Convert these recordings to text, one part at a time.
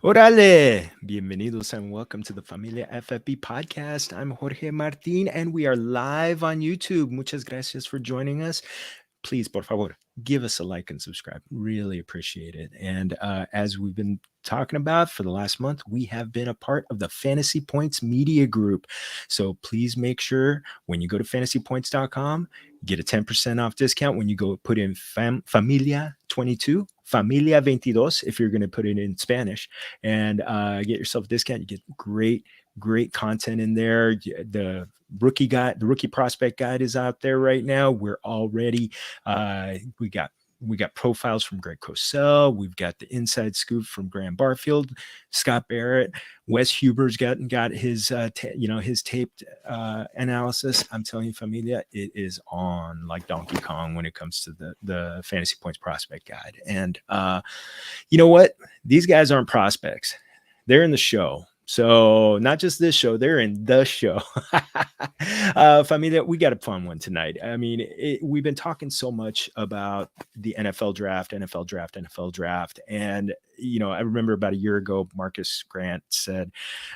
Orale! Bienvenidos and welcome to the Familia FFB podcast. I'm Jorge Martin and we are live on YouTube. Muchas gracias for joining us. Please, por favor, give us a like and subscribe. Really appreciate it. And as we've been talking about for the last month, we have been a part of the Fantasy Points Media Group. So please make sure when you go to fantasypoints.com, get a 10% off discount when you go put in Familia 22, Familia 22, if you're going to put it in Spanish, and get yourself a discount. You get great content in there. The rookie prospect guide is out there right now. We're already we got profiles from Greg Cosell. We've got the inside scoop from Graham Barfield, Scott Barrett, Wes Huber's got his his taped analysis. I'm telling you, Familia, it is on like Donkey Kong when it comes to the Fantasy Points prospect guide. And you know what? These guys aren't prospects. They're in the show. So not just this show, they're in the show. Familia, we got a fun one tonight. I mean, we've been talking so much about the NFL draft. And, I remember about a year ago, Marcus Grant said,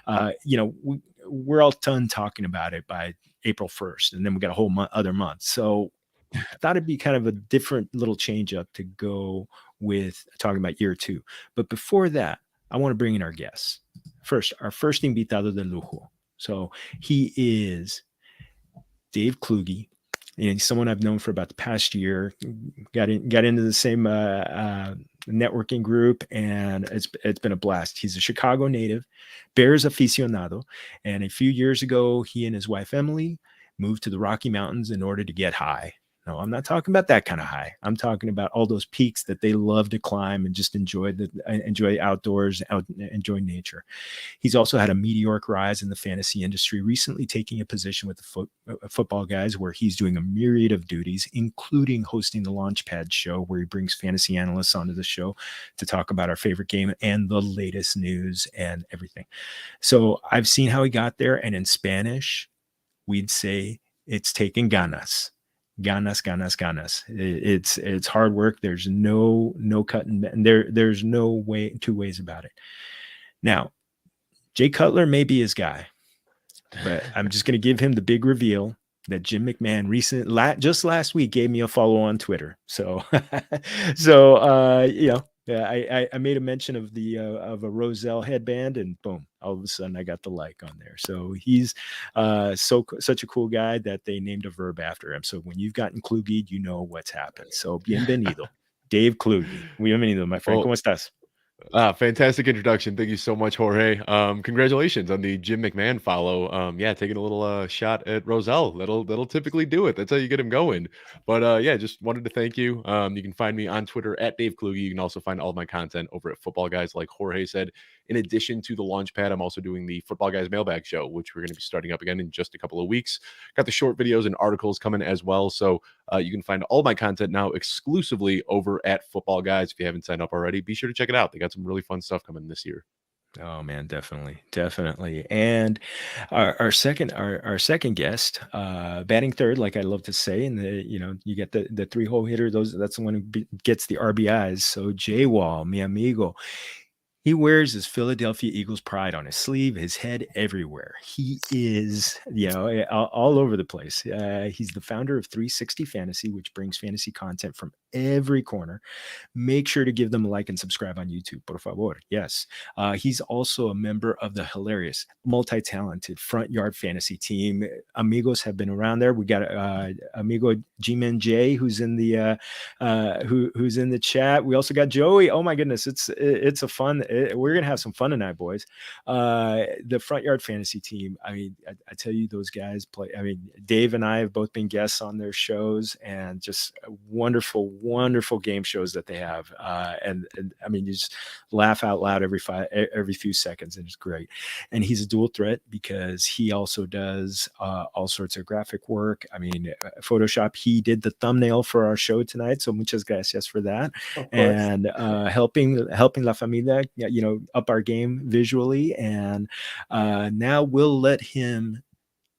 we're all done talking about it by April 1st. And then we got a whole other month. So I thought it'd be kind of a different little change up to go with talking about year two. But before that, I want to bring in our guests. First, our first invitado de lujo. So he is Dave Kluge, and someone I've known for about the past year. Got into the same networking group, and it's been a blast. He's a Chicago native, Bears aficionado, and a few years ago, he and his wife Emily moved to the Rocky Mountains in order to get high. No, I'm not talking about that kind of high. I'm talking about all those peaks that they love to climb and just enjoy outdoors, enjoy nature. He's also had a meteoric rise in the fantasy industry, recently taking a position with the football guys where he's doing a myriad of duties, including hosting the Launchpad show, where he brings fantasy analysts onto the show to talk about our favorite game and the latest news and everything. So I've seen how he got there. And in Spanish, we'd say it's taking ganas. Ganas. It's hard work. There's no cutting, and there's no two ways about it. Now, Jay Cutler may be his guy, but I'm just going to give him the big reveal that Jim McMahon just last week gave me a follow on Twitter. So, I made a mention of of a Roselle headband, and boom, all of a sudden I got the like on there. So he's such a cool guy that they named a verb after him. So when you've gotten Kluge, you know what's happened. So bienvenido, Dave Kluge. Bienvenido, my friend. ¿Cómo estás? Fantastic introduction. Thank you so much, Jorge. Congratulations on the Jim McMahon follow. Taking a little shot at Roselle. That'll typically do it. That's how you get him going. But just wanted to thank you. You can find me on Twitter at Dave Kluge. You can also find all of my content over at Football Guys, like Jorge said. In addition to the Launchpad, I'm also doing the Football Guys Mailbag Show, which we're going to be starting up again in just a couple of weeks. Got the short videos and articles coming as well. So you can find all my content now exclusively over at Football Guys. If you haven't signed up already, be sure to check it out. They got some really fun stuff coming this year. Oh man, definitely. And our second guest, batting third, like I love to say, and you get the 3-hole hitter. That's the one who gets the RBIs. So JayWall, mi amigo. He wears his Philadelphia Eagles pride on his sleeve, his head everywhere. He is, all over the place. He's the founder of 360 Fantasy, which brings fantasy content from every corner. Make sure to give them a like and subscribe on YouTube, por favor. Yes. He's also a member of the hilarious, multi-talented Front Yard Fantasy team. Amigos have been around there. We got amigo G-Man J, who's in the who's in the chat. We also got Joey. Oh my goodness, it's a fun. We're gonna have some fun tonight, boys. The Front Yard Fantasy team. I mean, I tell you, those guys play. I mean, Dave and I have both been guests on their shows, and just wonderful game shows that they have. And I mean, you just laugh out loud every few seconds, and it's great. And he's a dual threat because he also does all sorts of graphic work. I mean, Photoshop. He did the thumbnail for our show tonight, so muchas gracias for that. And helping La Familia, up our game visually. And now we'll let him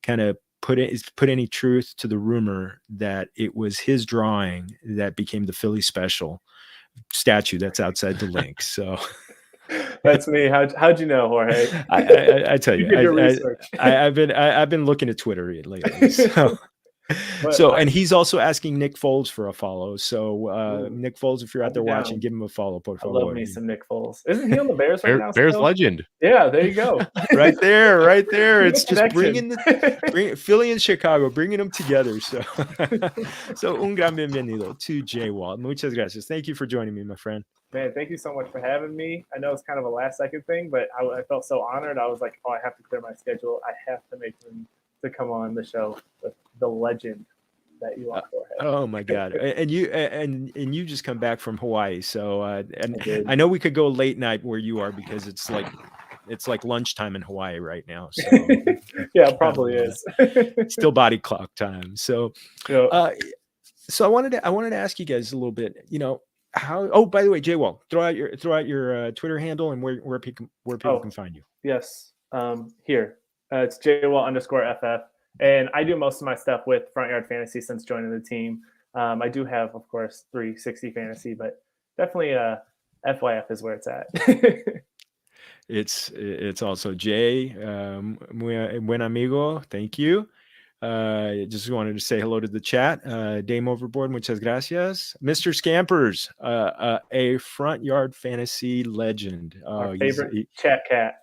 kind of put any truth to the rumor that it was his drawing that became the Philly special statue that's outside the link. So That's me. How'd you know, Jorge? I tell You you, did your research. I've been looking at Twitter lately. So, and he's also asking Nick Foles for a follow. So, Nick Foles, if you're out there watching, give him a follow. Por I love favor. me some Nick Foles. Isn't he on the Bears right now? Bears still? legend. Yeah, there you go. right there. It's just Connection. bringing Philly and Chicago, bringing them together. So, un gran bienvenido to JayWall. Muchas gracias. Thank you for joining me, my friend. Man, thank you so much for having me. I know it's kind of a last second thing, but I felt so honored. I was like, oh, I have to clear my schedule. I have to make them to come on the show with the legend that you are. Oh my God. And you just come back from Hawaii. So, and I know we could go late night where you are because it's like lunchtime in Hawaii right now. So yeah, it probably is. Still body clock time. So, so I wanted to ask you guys a little bit, how, oh, by the way, JayWall, throw out your Twitter handle and where people can find you. Yes. Here, it's JayWall_FF. And I do most of my stuff with Front Yard Fantasy since joining the team. I do have, of course, 360 Fantasy, but definitely FYF is where it's at. It's also Jay, buen amigo. Thank you. Just wanted to say hello to the chat. Dame Overboard, muchas gracias. Mr. Scampers, a Front Yard Fantasy legend. Our favorite chat cat.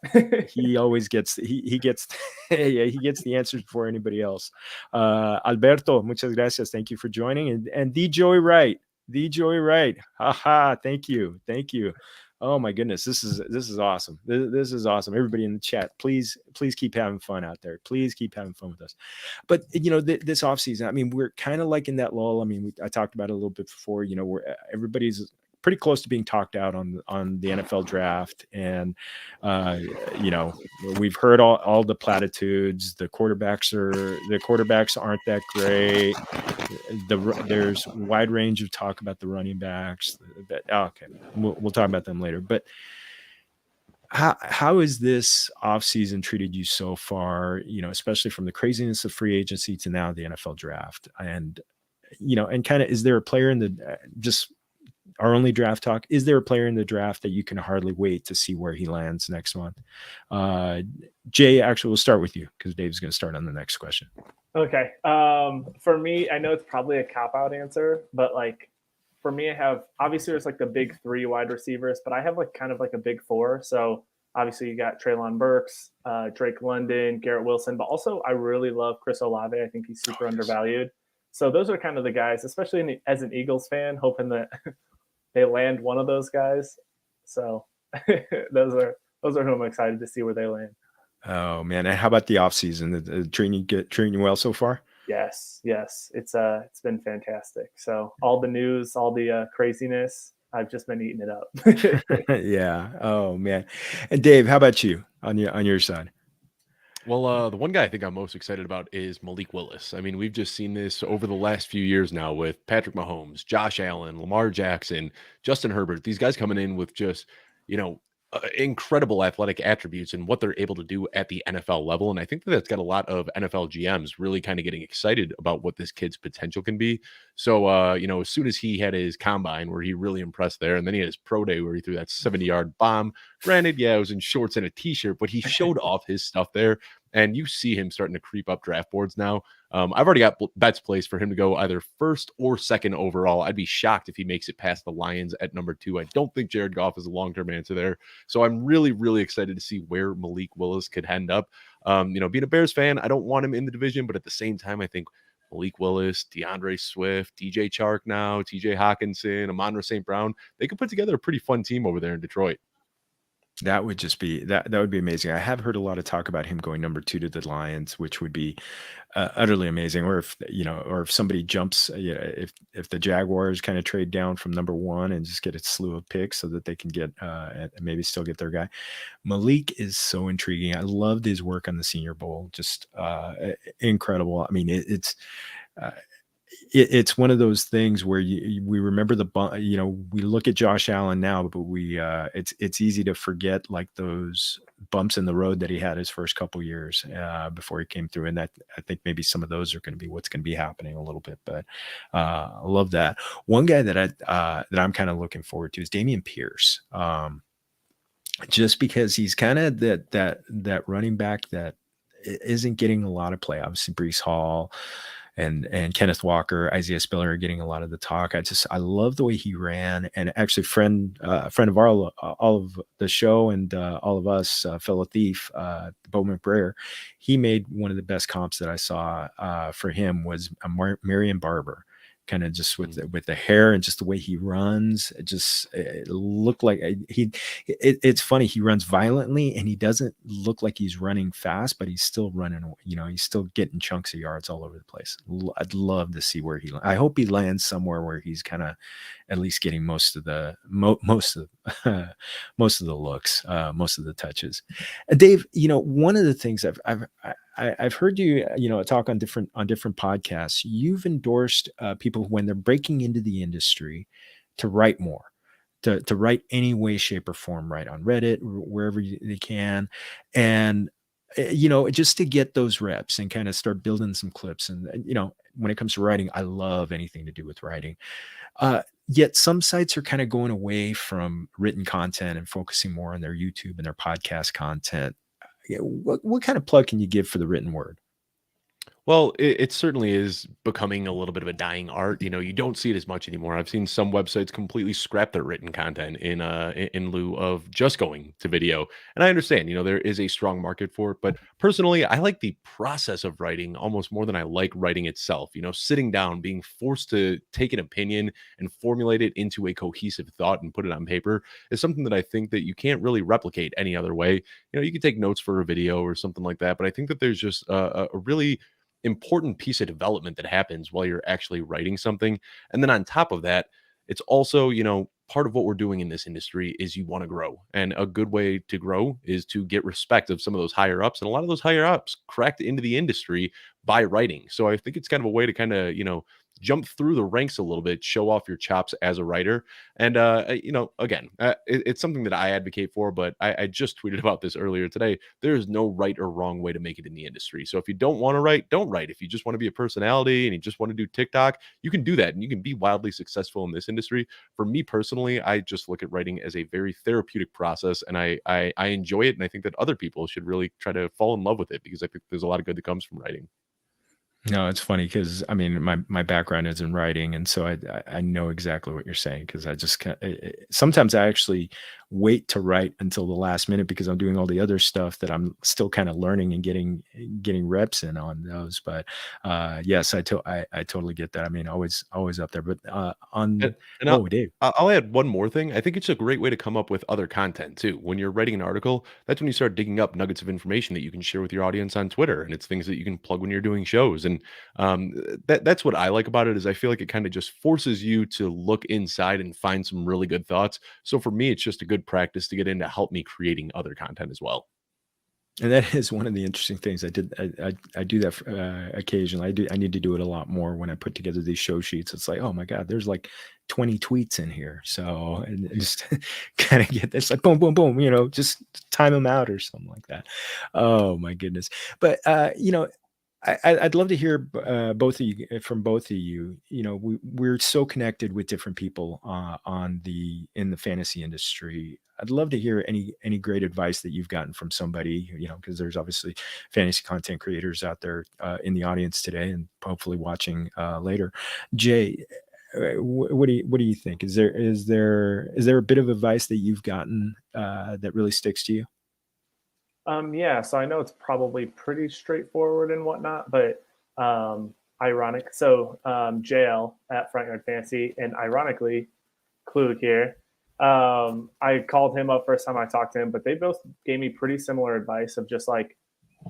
He always gets he gets he gets the answers before anybody else. Alberto, muchas gracias. Thank you for joining. And the Joey Wright. Haha, thank you. Oh my goodness, this is awesome. This is awesome. Everybody in the chat, please keep having fun out there. Please keep having fun with us. But this offseason, I mean, we're kind of like in that lull. I mean, I talked about it a little bit before. Where everybody's pretty close to being talked out on the NFL draft, and we've heard all the platitudes. The quarterbacks aren't that great. There's a wide range of talk about the running backs. Okay, we'll talk about them later. But how has this offseason treated you so far? Especially from the craziness of free agency to now the NFL draft, and kind of, is there a player in the just our only draft talk? Is there a player in the draft that you can hardly wait to see where he lands next month? Jay, actually, we'll start with you because Dave's going to start on the next question. Okay. For me, I know it's probably a cop-out answer, but for me, I have, obviously there's the big 3 wide receivers, but I have kind of a big 4. So obviously you got Treylon Burks, Drake London, Garrett Wilson, but also I really love Chris Olave. I think he's super undervalued. So those are kind of the guys, especially as an Eagles fan, hoping that they land one of those guys. So those are who I'm excited to see where they land. Oh man. And how about the offseason? Treating you well so far? Yes. It's been fantastic. So all the news, all the craziness, I've just been eating it up. Yeah. Oh man. And Dave, how about you on your side? Well, the one guy I think I'm most excited about is Malik Willis. I mean, we've just seen this over the last few years now with Patrick Mahomes, Josh Allen, Lamar Jackson, Justin Herbert. These guys coming in with just, incredible athletic attributes and what they're able to do at the NFL level. And I think that's got a lot of NFL GMs really kind of getting excited about what this kid's potential can be. So, as soon as he had his combine where he really impressed there, and then he had his pro day where he threw that 70-yard bomb. Granted, yeah, it was in shorts and a t-shirt, but he showed off his stuff there. And you see him starting to creep up draft boards now. I've already got bets placed for him to go either first or second overall. I'd be shocked if he makes it past the Lions at number 2. I don't think Jared Goff is a long-term answer there. So I'm really, really excited to see where Malik Willis could end up. Being a Bears fan, I don't want him in the division, but at the same time, I think Malik Willis, DeAndre Swift, DJ Chark now, TJ Hawkinson, Amon-Ra St. Brown, they could put together a pretty fun team over there in Detroit. That would just be that would be amazing. I have heard a lot of talk about him going number 2 to the Lions, which would be utterly amazing. Or if somebody jumps, if the Jaguars kind of trade down from number 1 and just get a slew of picks so that they can get maybe still get their guy. Malik is so intriguing. I loved his work on the Senior Bowl, just incredible. I mean, it's one of those things where we remember we look at Josh Allen now, but it's easy to forget those bumps in the road that he had his first couple years before he came through. And that, I think maybe some of those are going to be what's going to be happening a little bit, but I love that. One guy that I'm kind of looking forward to is Dameon Pierce. just because he's kind of that running back that isn't getting a lot of play. Obviously, Brees Hall and Kenneth Walker, Isaiah Spiller are getting a lot of the talk. I love the way he ran, and actually, friend of all of the show and all of us, fellow thief, Bo McBrayer, he made one of the best comps that I saw for him was Marion Barber. Kind of just with the hair and just the way he runs, it looked like it's funny. He runs violently and he doesn't look like he's running fast, but he's still running. He's still getting chunks of yards all over the place. I'd love to see where I hope he lands somewhere where he's kind of at least getting most of the most of most of the looks, most of the touches. Dave, one of the things I've heard you, talk on different podcasts. You've endorsed people when they're breaking into the industry to write more, to write any way, shape, or form, right on Reddit, wherever they can, and just to get those reps and kind of start building some clips. And when it comes to writing, I love anything to do with writing. Yet some sites are kind of going away from written content and focusing more on their YouTube and their podcast content. What kind of plug can you give for the written word? Well, it certainly is becoming a little bit of a dying art. You don't see it as much anymore. I've seen some websites completely scrap their written content in lieu of just going to video. And I understand, there is a strong market for it. But personally, I like the process of writing almost more than I like writing itself. Sitting down, being forced to take an opinion and formulate it into a cohesive thought and put it on paper is something that I think that you can't really replicate any other way. You can take notes for a video or something like that. But I think that there's just a really important piece of development that happens while you're actually writing something. And then on top of that, it's also, part of what we're doing in this industry is you want to grow. And a good way to grow is to get respect of some of those higher ups. And a lot of those higher ups cracked into the industry by writing. So I think it's kind of a way to kind of, jump through the ranks a little bit, show off your chops as a writer. And, again, it's something that I advocate for, but I just tweeted about this earlier today. There is no right or wrong way to make it in the industry. So if you don't want to write, don't write. If you just want to be a personality and you just want to do TikTok, you can do that and you can be wildly successful in this industry. For me personally, I just look at writing as a very therapeutic process, and I enjoy it. And I think that other people should really try to fall in love with it, because I think there's a lot of good that comes from writing. No, it's funny because my background is in writing, and so I know exactly what you're saying, because I just sometimes I actually wait to write until the last minute because I'm doing all the other stuff that I'm still kind of learning and getting reps in on those. But yes, I totally get that. Always up there. But And, and Dave. I'll add one more thing. I think it's a great way to come up with other content too. When you're writing an article, that's when you start digging up nuggets of information that you can share with your audience on Twitter, and it's things that you can plug when you're doing shows. And that's what I like about it, is I feel like it kind of just forces you to look inside and find some really good thoughts. So for me, it's just a good practice to get in to help me creating other content as well. And that is one of the interesting things. I do that occasionally. I need to do it a lot more when I put together these show sheets. It's like, oh my God, there's like 20 tweets in here. So and just kind of get this, like boom, boom, boom, just time them out or something like that. Oh my goodness. But I'd love to hear both of you from both of you. We're so connected with different people in the fantasy industry. I'd love to hear any great advice that you've gotten from somebody, because there's obviously fantasy content creators out there in the audience today, and hopefully watching later. Jay, what do you think? Is there a bit of advice that you've gotten that really sticks to you? Yeah, so I know it's probably pretty straightforward and whatnot, but ironic. So JL at Front Yard Fantasy, and ironically, Kluge here. I called him up first time I talked to him, but they both gave me pretty similar advice of just like,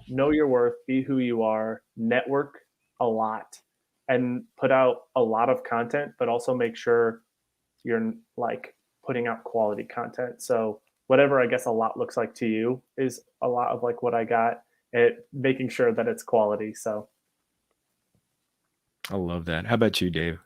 know your worth, be who you are, network a lot, and put out a lot of content, but also make sure you're like putting out quality content. So whatever I guess a lot looks like to you is a lot of like what I got, it making sure that it's quality. So I love that. How about you, Dave?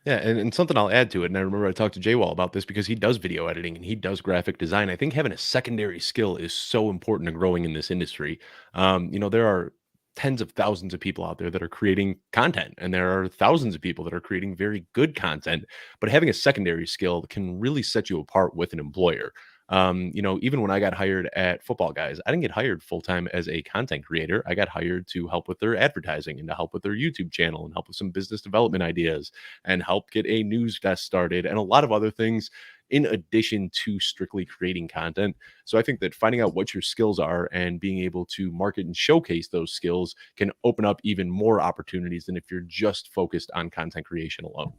Yeah, and something I'll add to it, and I remember I talked to JayWall about this because he does video editing and he does graphic design. I think having a secondary skill is so important to growing in this industry. There are tens of thousands of people out there that are creating content, and there are thousands of people that are creating very good content. But having a secondary skill can really set you apart with an employer. Even when I got hired at Football Guys, I didn't get hired full time as a content creator. I got hired to help with their advertising and to help with their YouTube channel and help with some business development ideas and help get a news desk started and a lot of other things in addition to strictly creating content. So I think that finding out what your skills are and being able to market and showcase those skills can open up even more opportunities than if you're just focused on content creation alone.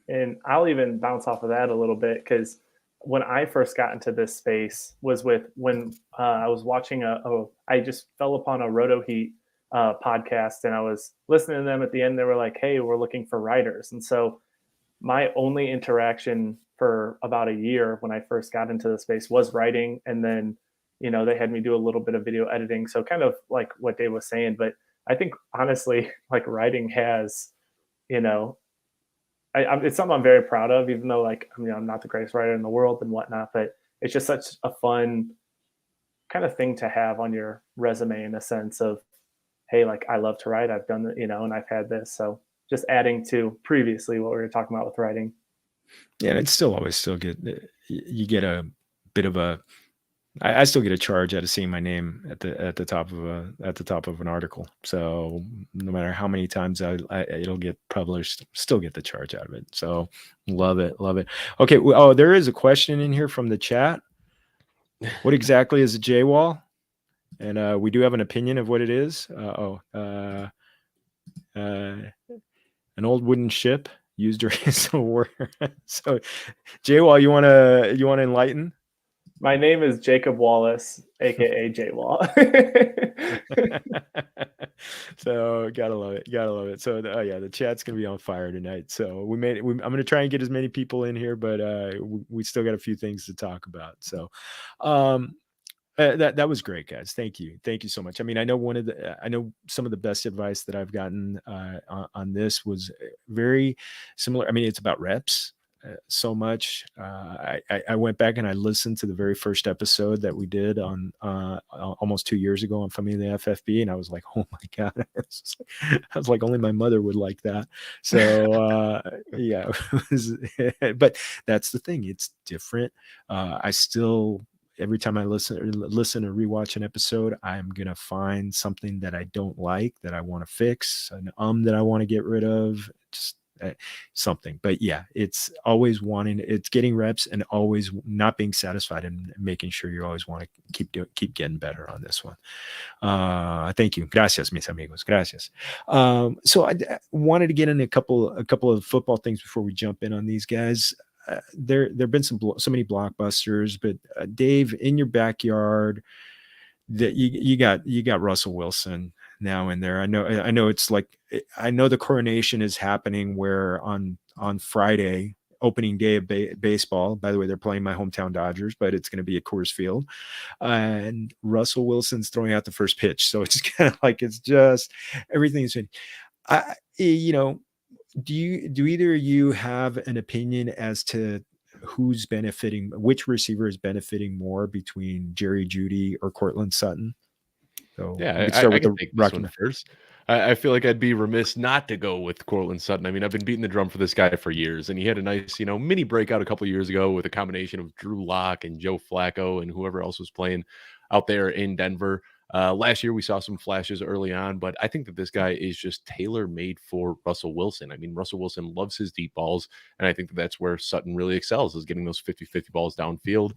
And I'll even bounce off of that a little bit, because when I first got into this space was when I was watching I just fell upon a Roto Heat podcast, and I was listening to them. At the end, they were like, "Hey, we're looking for writers." And so my only interaction for about a year when I first got into the space was writing. And then, they had me do a little bit of video editing. So kind of like what Dave was saying, but I think honestly, like writing has, it's something I'm very proud of, even though I'm not the greatest writer in the world and whatnot, but it's just such a fun kind of thing to have on your resume, in a sense of, hey, like I love to write. I've done it, and I've had this. So just adding to previously what we were talking about with writing. Yeah, and it's still get, you get a bit of a, I still get a charge out of seeing my name at the top of an article. So no matter how many times it'll get published, still get the charge out of it. So love it. Okay. Oh, there is a question in here from the chat. What exactly is a JayWall? And we do have an opinion of what it is. An old wooden ship used as a warrior. So JayWall, you wanna enlighten? My name is Jacob Wallace, aka JayWall. So gotta love it. So the chat's gonna be on fire tonight. So I'm gonna try and get as many people in here, but we still got a few things to talk about. So that was great, guys. Thank you so much. I mean, I know some of the best advice that I've gotten on this was very similar. I mean, it's about reps. So much. I went back and I listened to the very first episode that we did on almost 2 years ago on Familia FFB, and I was like, oh my god, I was like, only my mother would like that. So yeah, but that's the thing. It's different. I still. Every time I listen or rewatch an episode, I'm going to find something that I don't like, that I want to fix, that I want to get rid of, just something. But yeah, it's always it's getting reps and always not being satisfied and making sure you always want to keep getting better on this one. Thank you. Gracias, mis amigos. Gracias. So I wanted to get in a couple of football things before we jump in on these guys. There've been so many blockbusters, but Dave, in your backyard, that you got Russell Wilson now in there. I know it's like, I know the coronation is happening where on Friday, opening day of baseball. By the way, they're playing my hometown Dodgers, but it's going to be at Coors Field, and Russell Wilson's throwing out the first pitch. So it's kind of like, it's just everything's been, do either of you have an opinion as to who's benefiting, which receiver is benefiting more between Jerry Jeudy or Courtland Sutton? So yeah, I can take this one first. I feel like I'd be remiss not to go with Courtland Sutton. I mean, I've been beating the drum for this guy for years, and he had a nice, mini breakout a couple of years ago with a combination of Drew Lock and Joe Flacco and whoever else was playing out there in Denver. Last year, we saw some flashes early on, but I think that this guy is just tailor-made for Russell Wilson. I mean, Russell Wilson loves his deep balls, and I think that that's where Sutton really excels, is getting those 50-50 balls downfield.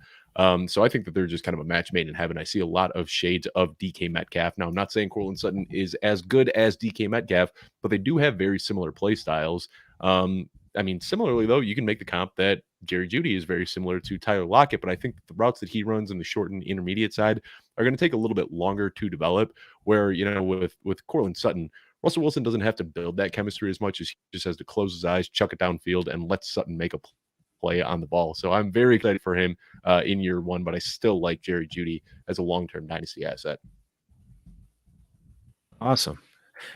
So I think that they're just kind of a match made in heaven. I see a lot of shades of DK Metcalf. Now, I'm not saying Courtland Sutton is as good as DK Metcalf, but they do have very similar play styles. I mean, similarly, though, you can make the comp that Jerry Jeudy is very similar to Tyler Lockett, but I think the routes that he runs in the short and intermediate side are going to take a little bit longer to develop, where, with Courtland Sutton, Russell Wilson doesn't have to build that chemistry as much as he just has to close his eyes, chuck it downfield, and let Sutton make a play on the ball. So I'm very excited for him in year one, but I still like Jerry Jeudy as a long-term dynasty asset. Awesome.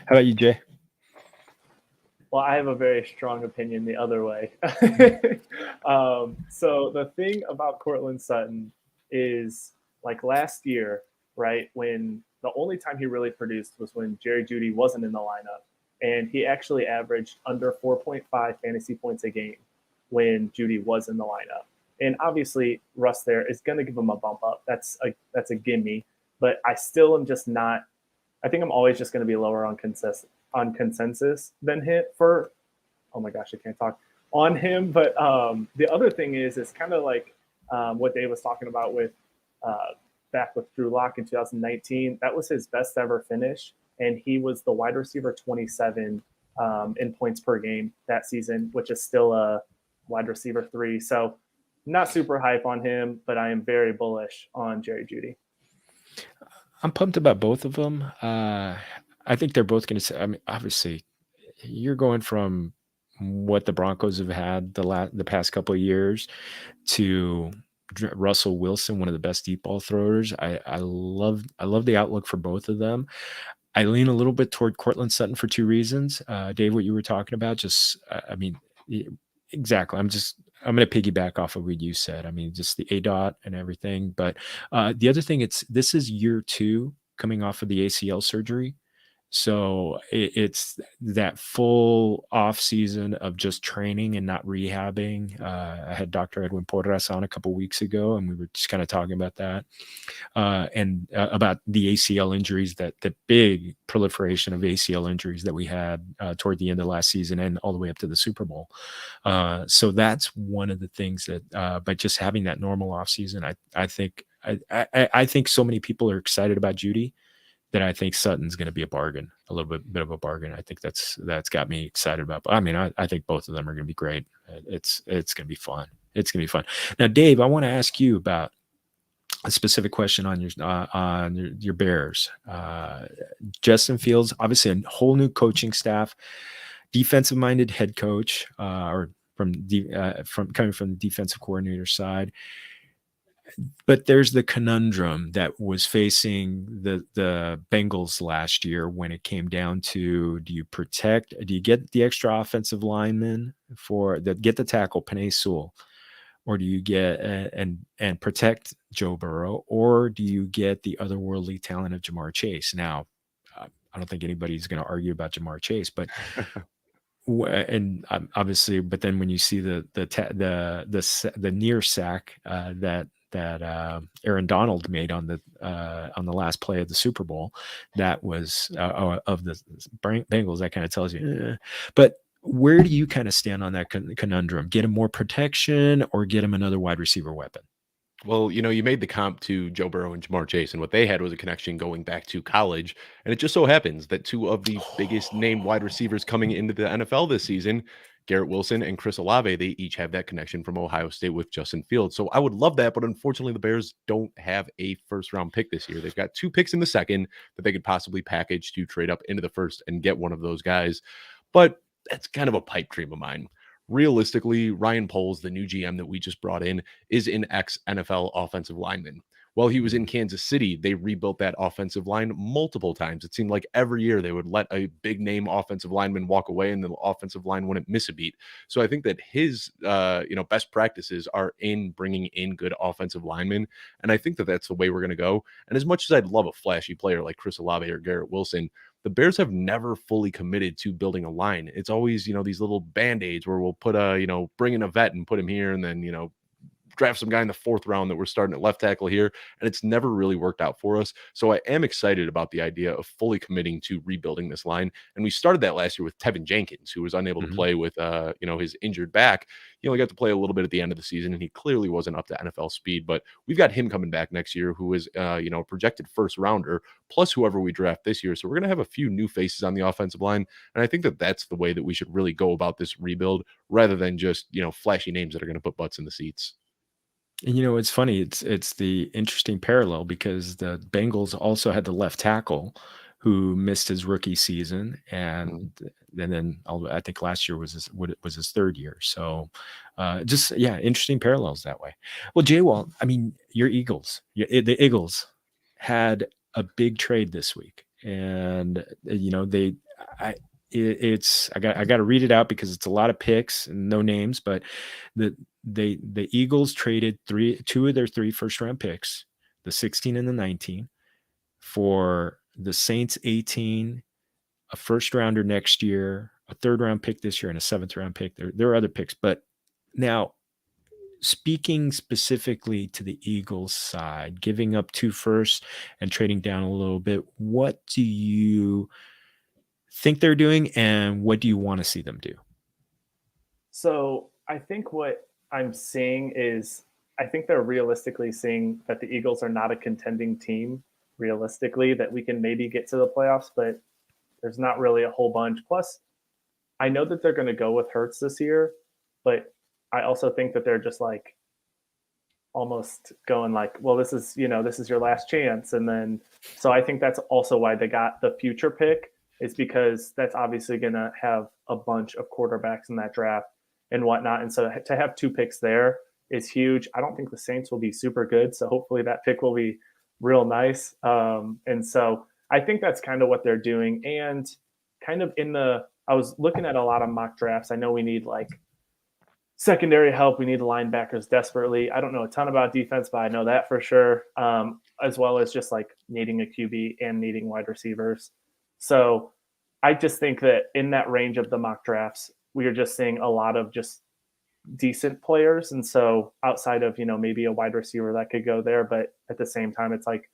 How about you, Jay? Well, I have a very strong opinion the other way. So the thing about Courtland Sutton is, like last year, right, when the only time he really produced was when Jerry Jeudy wasn't in the lineup, and he actually averaged under 4.5 fantasy points a game when Jeudy was in the lineup. And obviously, Russ there is going to give him a bump up. That's a gimme. But I still am just not. I think I'm always just going to be lower on consensus than him for. Oh my gosh, I can't talk on him. But the other thing is kind of like what Dave was talking about with back with Drew Lock in 2019. That was his best ever finish, and he was the wide receiver 27 in points per game that season, which is still a wide receiver 3. So not super hype on him, but I am very bullish on Jerry Jeudy. I'm pumped about both of them. I think they're both going to. I mean, obviously, you're going from what the Broncos have had the past couple of years to Russell Wilson, one of the best deep ball throwers. I love the outlook for both of them. I lean a little bit toward Cortland Sutton for 2 reasons. Dave, what you were talking about, just I mean, exactly. I'm going to piggyback off of what you said. I mean, just the ADOT and everything. But the other thing, this is year 2 coming off of the ACL surgery. So it's that full off season of just training and not rehabbing. I had Dr. Edwin Porras on a couple of weeks ago, and we were just kind of talking about that and about the ACL injuries, that the big proliferation of ACL injuries that we had toward the end of last season and all the way up to the Super Bowl. So that's one of the things that by just having that normal off season, I think so many people are excited about Jeudy that I think Sutton's going to be a bargain, a little bit of a bargain. I think that's got me excited about. But I mean, I think both of them are going to be great. It's going to be fun. It's going to be fun. Now, Dave, I want to ask you about a specific question on your Bears. Justin Fields, obviously a whole new coaching staff, defensive-minded head coach, or coming from the defensive coordinator side. But there's the conundrum that was facing the Bengals last year when it came down to, do you get the extra offensive lineman get the tackle, Penei Sewell, or do you get and protect Joe Burrow, or do you get the otherworldly talent of Jamar Chase? Now, I don't think anybody's going to argue about Jamar Chase, but and obviously, but then when you see the near sack that Aaron Donald made on the last play of the Super Bowl, that was of the Bengals, that kind of tells you. But where do you kind of stand on that conundrum? Get him more protection or get him another wide receiver weapon? Well, you made the comp to Joe Burrow and Jamar Chase, and what they had was a connection going back to college. And it just so happens that 2 of the biggest named wide receivers coming into the NFL this season, Garrett Wilson and Chris Olave, they each have that connection from Ohio State with Justin Fields. So I would love that, but unfortunately, the Bears don't have a first-round pick this year. They've got 2 picks in the second that they could possibly package to trade up into the first and get one of those guys. But that's kind of a pipe dream of mine. Realistically, Ryan Poles, the new GM that we just brought in, is an ex-NFL offensive lineman. While he was in Kansas City, they rebuilt that offensive line multiple times. It seemed like every year they would let a big name offensive lineman walk away and the offensive line wouldn't miss a beat. So I think that his best practices are in bringing in good offensive linemen. And I think that that's the way we're going to go. And as much as I'd love a flashy player like Chris Olave or Garrett Wilson, the Bears have never fully committed to building a line. It's always, these little band-aids where we'll put bring in a vet and put him here and then, draft some guy in the 4th round that we're starting at left tackle here. And it's never really worked out for us. So I am excited about the idea of fully committing to rebuilding this line. And we started that last year with Tevin Jenkins, who was unable to play with, his injured back. He only got to play a little bit at the end of the season, and he clearly wasn't up to NFL speed. But we've got him coming back next year, who is, projected first rounder, plus whoever we draft this year. So we're going to have a few new faces on the offensive line. And I think that that's the way that we should really go about this rebuild, rather than just, flashy names that are going to put butts in the seats. And it's funny. It's the interesting parallel because the Bengals also had the left tackle who missed his rookie season, and then I think last year was his 3rd year. So, interesting parallels that way. Well, JayWall, I mean, your Eagles, the Eagles had a big trade this week, and I got to read it out because it's a lot of picks and no names, but the Eagles traded 2 of their 3 first-round picks, the 16 and the 19, for the Saints 18, a first-rounder next year, a 3rd-round pick this year, and a 7th-round pick. There are other picks, but now speaking specifically to the Eagles side, giving up 2 firsts and trading down a little bit, what do you think they're doing, and what do you want to see them do? So I think what I'm seeing is I think they're realistically seeing that the Eagles are not a contending team. Realistically, that we can maybe get to the playoffs, but there's not really a whole bunch. Plus, I know that they're going to go with Hurts this year, but I also think that they're just like almost going like, well, this is your last chance, and then so I think that's also why they got the future pick, is because that's obviously going to have a bunch of quarterbacks in that draft and whatnot, and so to have 2 picks there is huge. I don't think the Saints will be super good, so hopefully that pick will be real nice. And so I think that's kind of what they're doing. And kind of I was looking at a lot of mock drafts. I know we need like secondary help. We need linebackers desperately. I don't know a ton about defense, but I know that for sure, as well as just like needing a QB and needing wide receivers. So I just think that in that range of the mock drafts, we are just seeing a lot of just decent players. And so outside of, maybe a wide receiver that could go there, but at the same time, it's like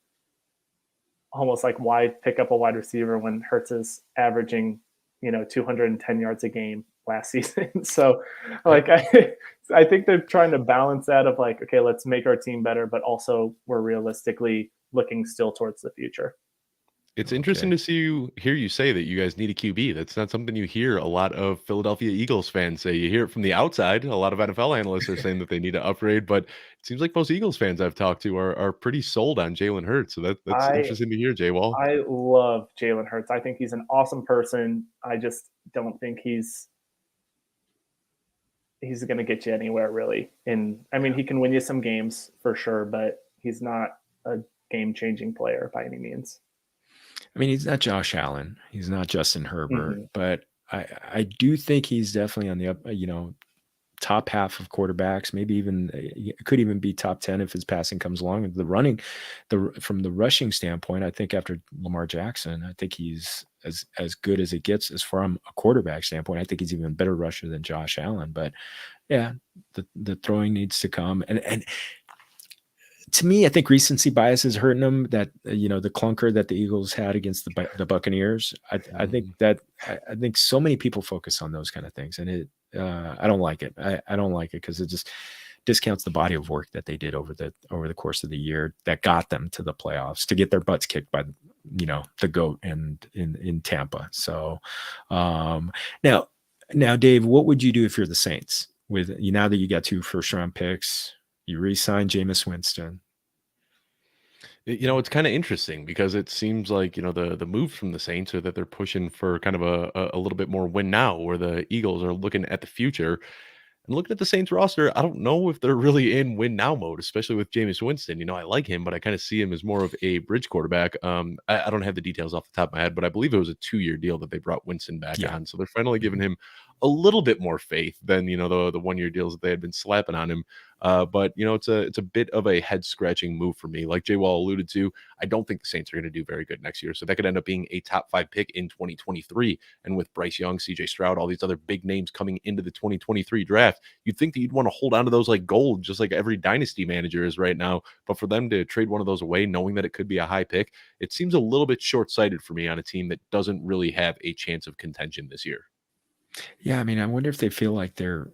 almost like why pick up a wide receiver when Hurts is averaging, 210 yards a game last season. So like, I think they're trying to balance that of like, okay, let's make our team better, but also we're realistically looking still towards the future. It's interesting to hear you say that you guys need a QB. That's not something you hear a lot of Philadelphia Eagles fans say. You hear it from the outside. A lot of NFL analysts are saying that they need to upgrade, but it seems like most Eagles fans I've talked to are pretty sold on Jalen Hurts. So that's interesting to hear, JayWall. I love Jalen Hurts. I think he's an awesome person. I just don't think he's going to get you anywhere really. He can win you some games for sure, but he's not a game-changing player by any means. I mean, he's not Josh Allen. He's not Justin Herbert, but I do think he's definitely on the up, top half of quarterbacks. Maybe even it could even be top 10 if his passing comes along. From the rushing standpoint, I think after Lamar Jackson, I think he's as good as it gets as from a quarterback standpoint. I think he's even better rusher than Josh Allen. But yeah, the throwing needs to come. And to me, I think recency bias is hurting them. That the clunker that the Eagles had against the Buccaneers. I think so many people focus on those kind of things, and I don't like it. I don't like it because it just discounts the body of work that they did over the course of the year that got them to the playoffs, to get their butts kicked by the GOAT and in Tampa. So now, Dave, what would you do if you're the Saints with now that you got 2 first-round picks? You re-signed Jameis Winston. It's kind of interesting because it seems like, the moves from the Saints are that they're pushing for kind of a little bit more win now, where the Eagles are looking at the future. And looking at the Saints roster, I don't know if they're really in win now mode, especially with Jameis Winston. I like him, but I kind of see him as more of a bridge quarterback. I don't have the details off the top of my head, but I believe it was a 2-year deal that they brought Winston back on. So they're finally giving him a little bit more faith than, the 1-year deals that they had been slapping on him. But it's a bit of a head scratching move for me. Like JayWall alluded to, I don't think the Saints are going to do very good next year. So that could end up being a top 5 pick in 2023. And with Bryce Young, CJ Stroud, all these other big names coming into the 2023 draft, you'd think that you'd want to hold on to those like gold, just like every dynasty manager is right now. But for them to trade one of those away, knowing that it could be a high pick, it seems a little bit short-sighted for me on a team that doesn't really have a chance of contention this year. Yeah, I wonder if they feel like they're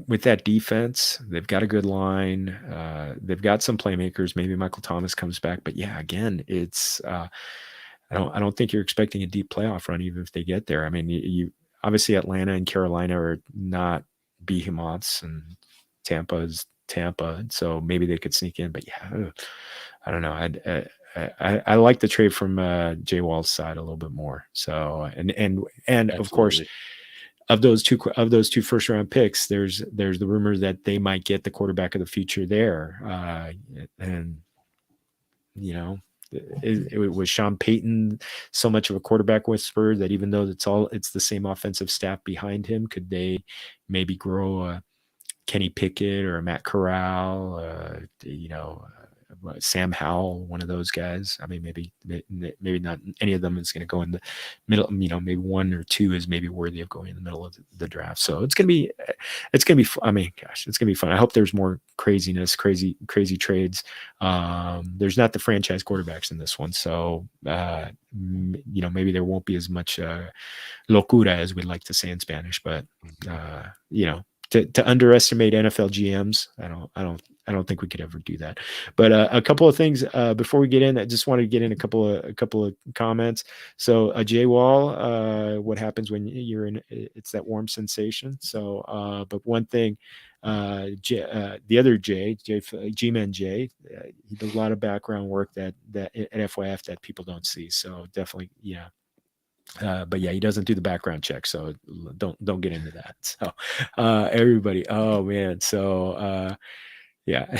with that defense, they've got a good line. They've got some playmakers. Maybe Michael Thomas comes back, but yeah, again, it's I don't think you're expecting a deep playoff run, even if they get there. You obviously Atlanta and Carolina are not behemoths, and Tampa is Tampa, so maybe they could sneak in. But yeah, I don't know. I like the trade from JayWall's side a little bit more. So and of course, of those two first round picks, there's the rumor that they might get the quarterback of the future there. And it was Sean Payton so much of a quarterback whisperer that even though it's the same offensive staff behind him, could they maybe grow a Kenny Pickett or a Matt Corral, Sam Howell, one of those guys. I mean, maybe not any of them is going to go in the middle. Maybe one or two is maybe worthy of going in the middle of the draft. So it's gonna be. I mean, gosh, it's gonna be fun. I hope there's more craziness, crazy trades. There's not the franchise quarterbacks in this one, so maybe there won't be as much locura as we'd like to say in Spanish, but to underestimate NFL GMs, I don't think we could ever do that. But a couple of things before we get in, I just wanted to get in a couple of comments. So JayWall, what happens when you're in? It's that warm sensation. So, but one thing, the other G-Man Jay, he does a lot of background work that at FYF that people don't see. So definitely, yeah. But yeah, he doesn't do the background check, so don't get into that. So everybody, oh man, so yeah,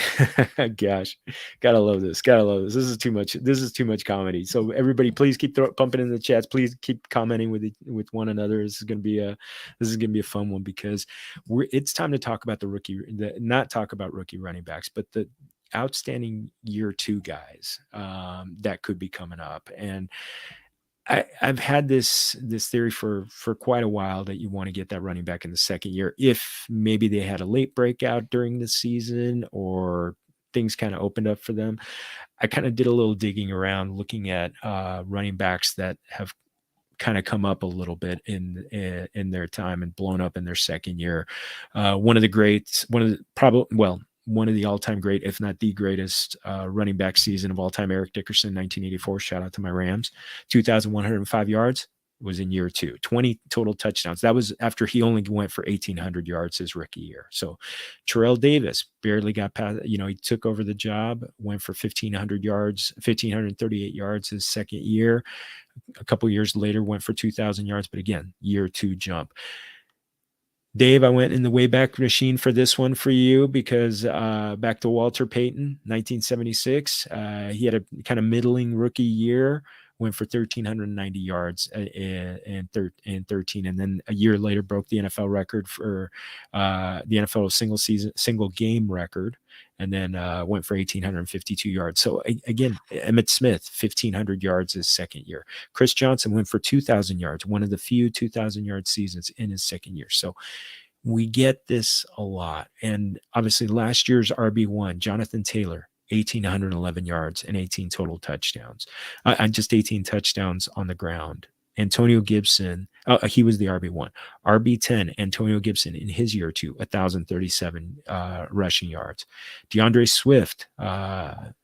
gosh, gotta love this. This is too much comedy. So everybody, please keep pumping in the chats. Please keep commenting with one another. This is gonna be a fun one, because it's time to talk about not talk about rookie running backs, but the outstanding year 2 guys that could be coming up. And I've had this theory for quite a while that you want to get that running back in the second year, if maybe they had a late breakout during the season or things kind of opened up for them. I kind of did a little digging around, looking at running backs that have kind of come up a little bit in their time and blown up in their second year. One of the all-time great, if not the greatest running back season of all time, Eric Dickerson, 1984. Shout out to my Rams. 2,105 yards was in year 2. 20 total touchdowns. That was after he only went for 1,800 yards his rookie year. So Terrell Davis barely got past, he took over the job, went for 1,500 yards, 1,538 yards his second year. A couple years later, went for 2,000 yards, but again, year 2 jump. Dave, I went in the Wayback Machine for this one for you, because back to Walter Payton, 1976. He had a kind of middling rookie year, went for 1,390 yards in 13, and then a year later broke the NFL record for the NFL single game record, and then went for 1,852 yards. So again, Emmitt Smith, 1,500 yards his second year. Chris Johnson went for 2,000 yards, one of the few 2,000-yard seasons in his second year. So we get this a lot. And obviously last year's RB1, Jonathan Taylor, 1,811 yards and 18 total touchdowns. Just 18 touchdowns on the ground. Antonio Gibson, he was the RB1. RB10, Antonio Gibson in his year 2, 1,037 rushing yards. DeAndre Swift,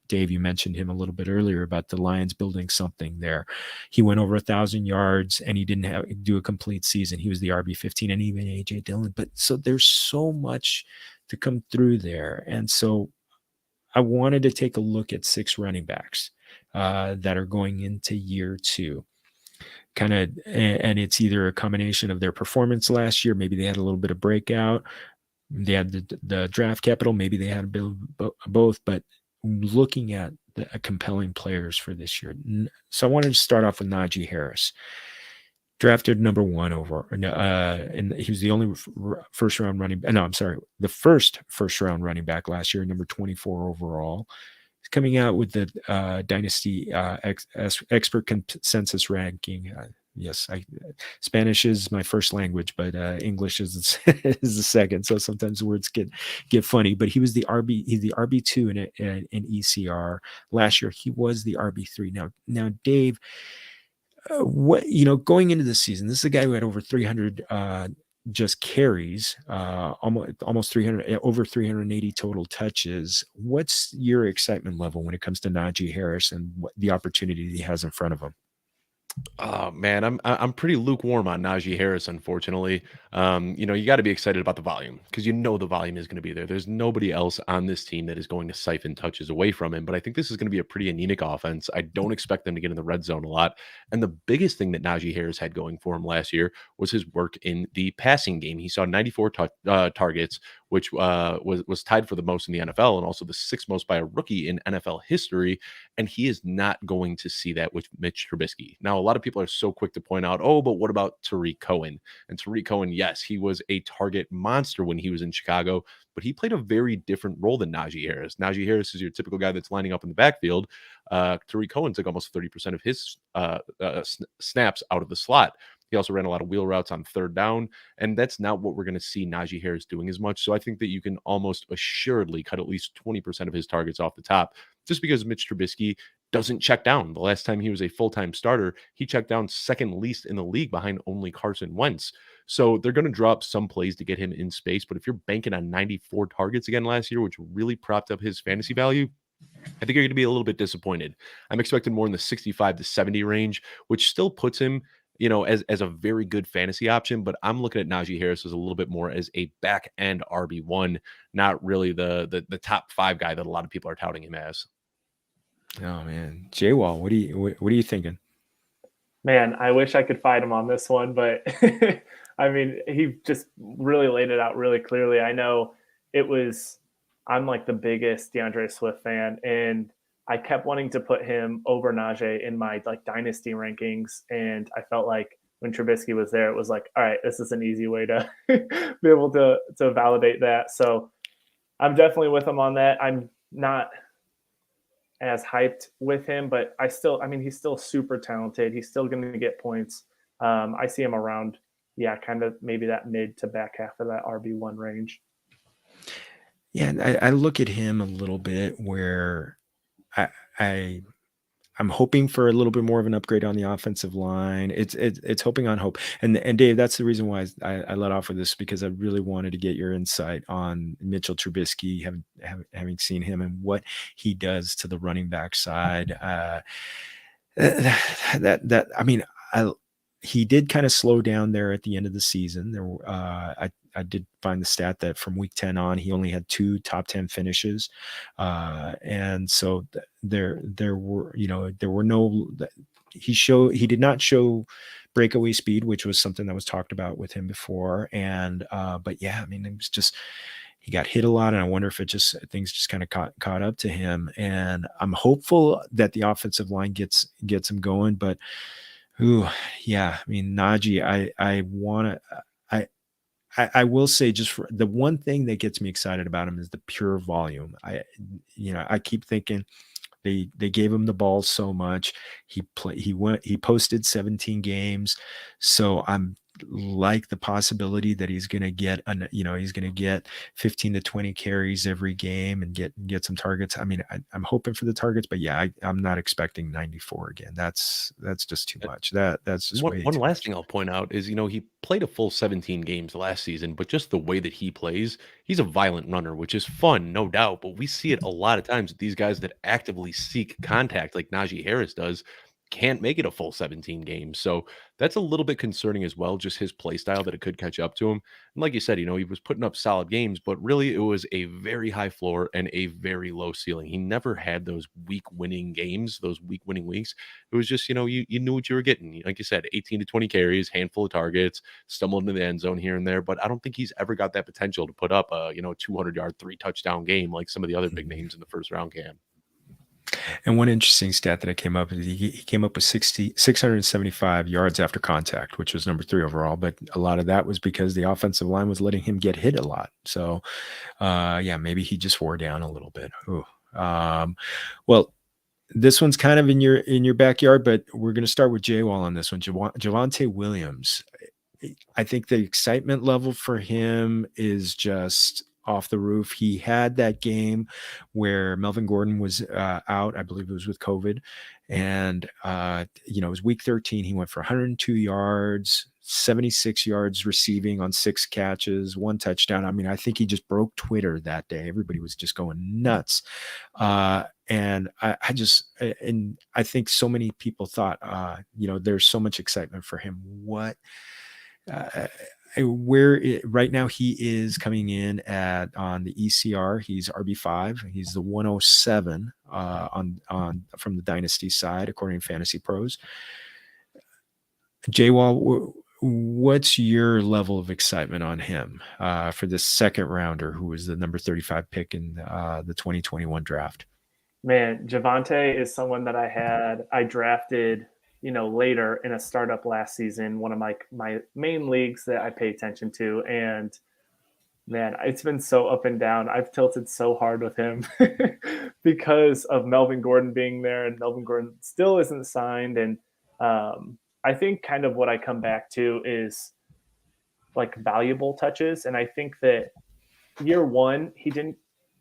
Dave, you mentioned him a little bit earlier about the Lions building something there. He went over 1,000 yards and he didn't do a complete season. He was the RB15, and even AJ Dillon. But so there's so much to come through there. And so I wanted to take a look at 6 running backs that are going into year 2. And it's either a combination of their performance last year. Maybe they had a little bit of breakout. They had the draft capital. Maybe they had a bit of both, but looking at the compelling players for this year. So I wanted to start off with Najee Harris, drafted number 1 over, and he was the only first round running back last year, number 24 overall. He's coming out with the Dynasty expert consensus ranking. Yes, Spanish is my first language, but English is the second. So sometimes words get funny. But he was he's the RB2 in ECR last year. He was the RB3. Now, Dave, going into the season, this is a guy who had over 300 just carries, almost 300, over 380 total touches. What's your excitement level when it comes to Najee Harris and what the opportunity he has in front of him? Oh man, I'm pretty lukewarm on Najee Harris, unfortunately. You got to be excited about the volume, because the volume is going to be there. There's nobody else on this team that is going to siphon touches away from him. But I think this is going to be a pretty anemic offense. I don't expect them to get in the red zone a lot. And the biggest thing that Najee Harris had going for him last year was his work in the passing game. He saw 94 targets which was tied for the most in the NFL and also the 6th most by a rookie in NFL history. And he is not going to see that with Mitch Trubisky. Now, a lot of people are so quick to point out, oh, but what about Tariq Cohen? And Tariq Cohen, yes, he was a target monster when he was in Chicago, but he played a very different role than Najee Harris. Najee Harris is your typical guy that's lining up in the backfield. Tariq Cohen took almost 30% of his snaps out of the slot. He also ran a lot of wheel routes on 3rd down, and that's not what we're going to see Najee Harris doing as much. So I think that you can almost assuredly cut at least 20% of his targets off the top, just because Mitch Trubisky doesn't check down. The last time he was a full-time starter, he checked down 2nd least in the league behind only Carson Wentz. So they're going to drop some plays to get him in space, but if you're banking on 94 targets again last year, which really propped up his fantasy value, I think you're going to be a little bit disappointed. I'm expecting more in the 65 to 70 range, which still puts him, as a very good fantasy option. But I'm looking at Najee Harris as a little bit more as a back end RB1, not really the top 5 guy that a lot of people are touting him as. Oh man, JayWall, what are you thinking? Man, I wish I could fight him on this one, but I mean, he just really laid it out really clearly. I know I'm like the biggest DeAndre Swift fan, and I kept wanting to put him over Najee in my like dynasty rankings. And I felt like when Trubisky was there, it was like, all right, this is an easy way to be able to validate that. So I'm definitely with him on that. I'm not as hyped with him, but he's still super talented. He's still going to get points. I see him around, kind of maybe that mid to back half of that RB1 range. Yeah, and I look at him a little bit where I'm hoping for a little bit more of an upgrade on the offensive line. It's hoping on hope. And Dave, that's the reason why I let off with this, because I really wanted to get your insight on Mitchell Trubisky, having seen him and what he does to the running back side. He did kind of slow down there at the end of the season. I did find the stat that from week 10 on, he only had 2 top 10 finishes. And so there were no, he did not show breakaway speed, which was something that was talked about with him before. And, but yeah, I mean, it was just, he got hit a lot, and I wonder if things just kind of caught up to him. And I'm hopeful that the offensive line gets him going, but I mean, Najee, I will say, just for the one thing that gets me excited about him is the pure volume. I keep thinking they gave him the ball so much. He posted 17 games. So I'm like the possibility that he's going to get 15 to 20 carries every game and get some targets. I mean, I'm hoping for the targets, but I'm not expecting 94 again. That's just too much. That's just one last thing I'll point out is, he played a full 17 games last season, but just the way that he plays, he's a violent runner, which is fun, no doubt. But we see it a lot of times with these guys that actively seek contact, like Najee Harris does, can't make it a full 17 games. So that's a little bit concerning as well, just his play style, that it could catch up to him. And like you said, he was putting up solid games, but really it was a very high floor and a very low ceiling. He never had those week winning games, those week winning weeks. It was just, you knew what you were getting. Like you said, 18 to 20 carries, handful of targets, stumbled into the end zone here and there. But I don't think he's ever got that potential to put up a, 200-yard, 3-touchdown game like some of the other big names in the first round can. And one interesting stat that I came up with, he came up with 675 yards after contact, which was number 3 overall. But a lot of that was because the offensive line was letting him get hit a lot. So, maybe he just wore down a little bit. Well, this one's kind of in your backyard, but we're going to start with JayWall on this one. Javonte Williams. I think the excitement level for him is just off the roof. He had that game where Melvin Gordon was out. I believe it was with COVID. And, it was week 13. He went for 102 yards, 76 yards receiving on 6 catches, 1 touchdown. I mean, I think he just broke Twitter that day. Everybody was just going nuts. And I think so many people thought, there's so much excitement for him. Right now he is coming in on the ECR. He's RB5. He's the 107 from the dynasty side, according to Fantasy Pros. JayWall, what's your level of excitement on him for this second rounder who was the number 35 pick in the 2021 draft? Man, Javonte is someone that I drafted, later in a startup last season, one of my main leagues that I pay attention to. And man, it's been so up and down. I've tilted so hard with him because of Melvin Gordon being there, and Melvin Gordon still isn't signed. And I think kind of what I come back to is like valuable touches. And I think that year one, he didn't,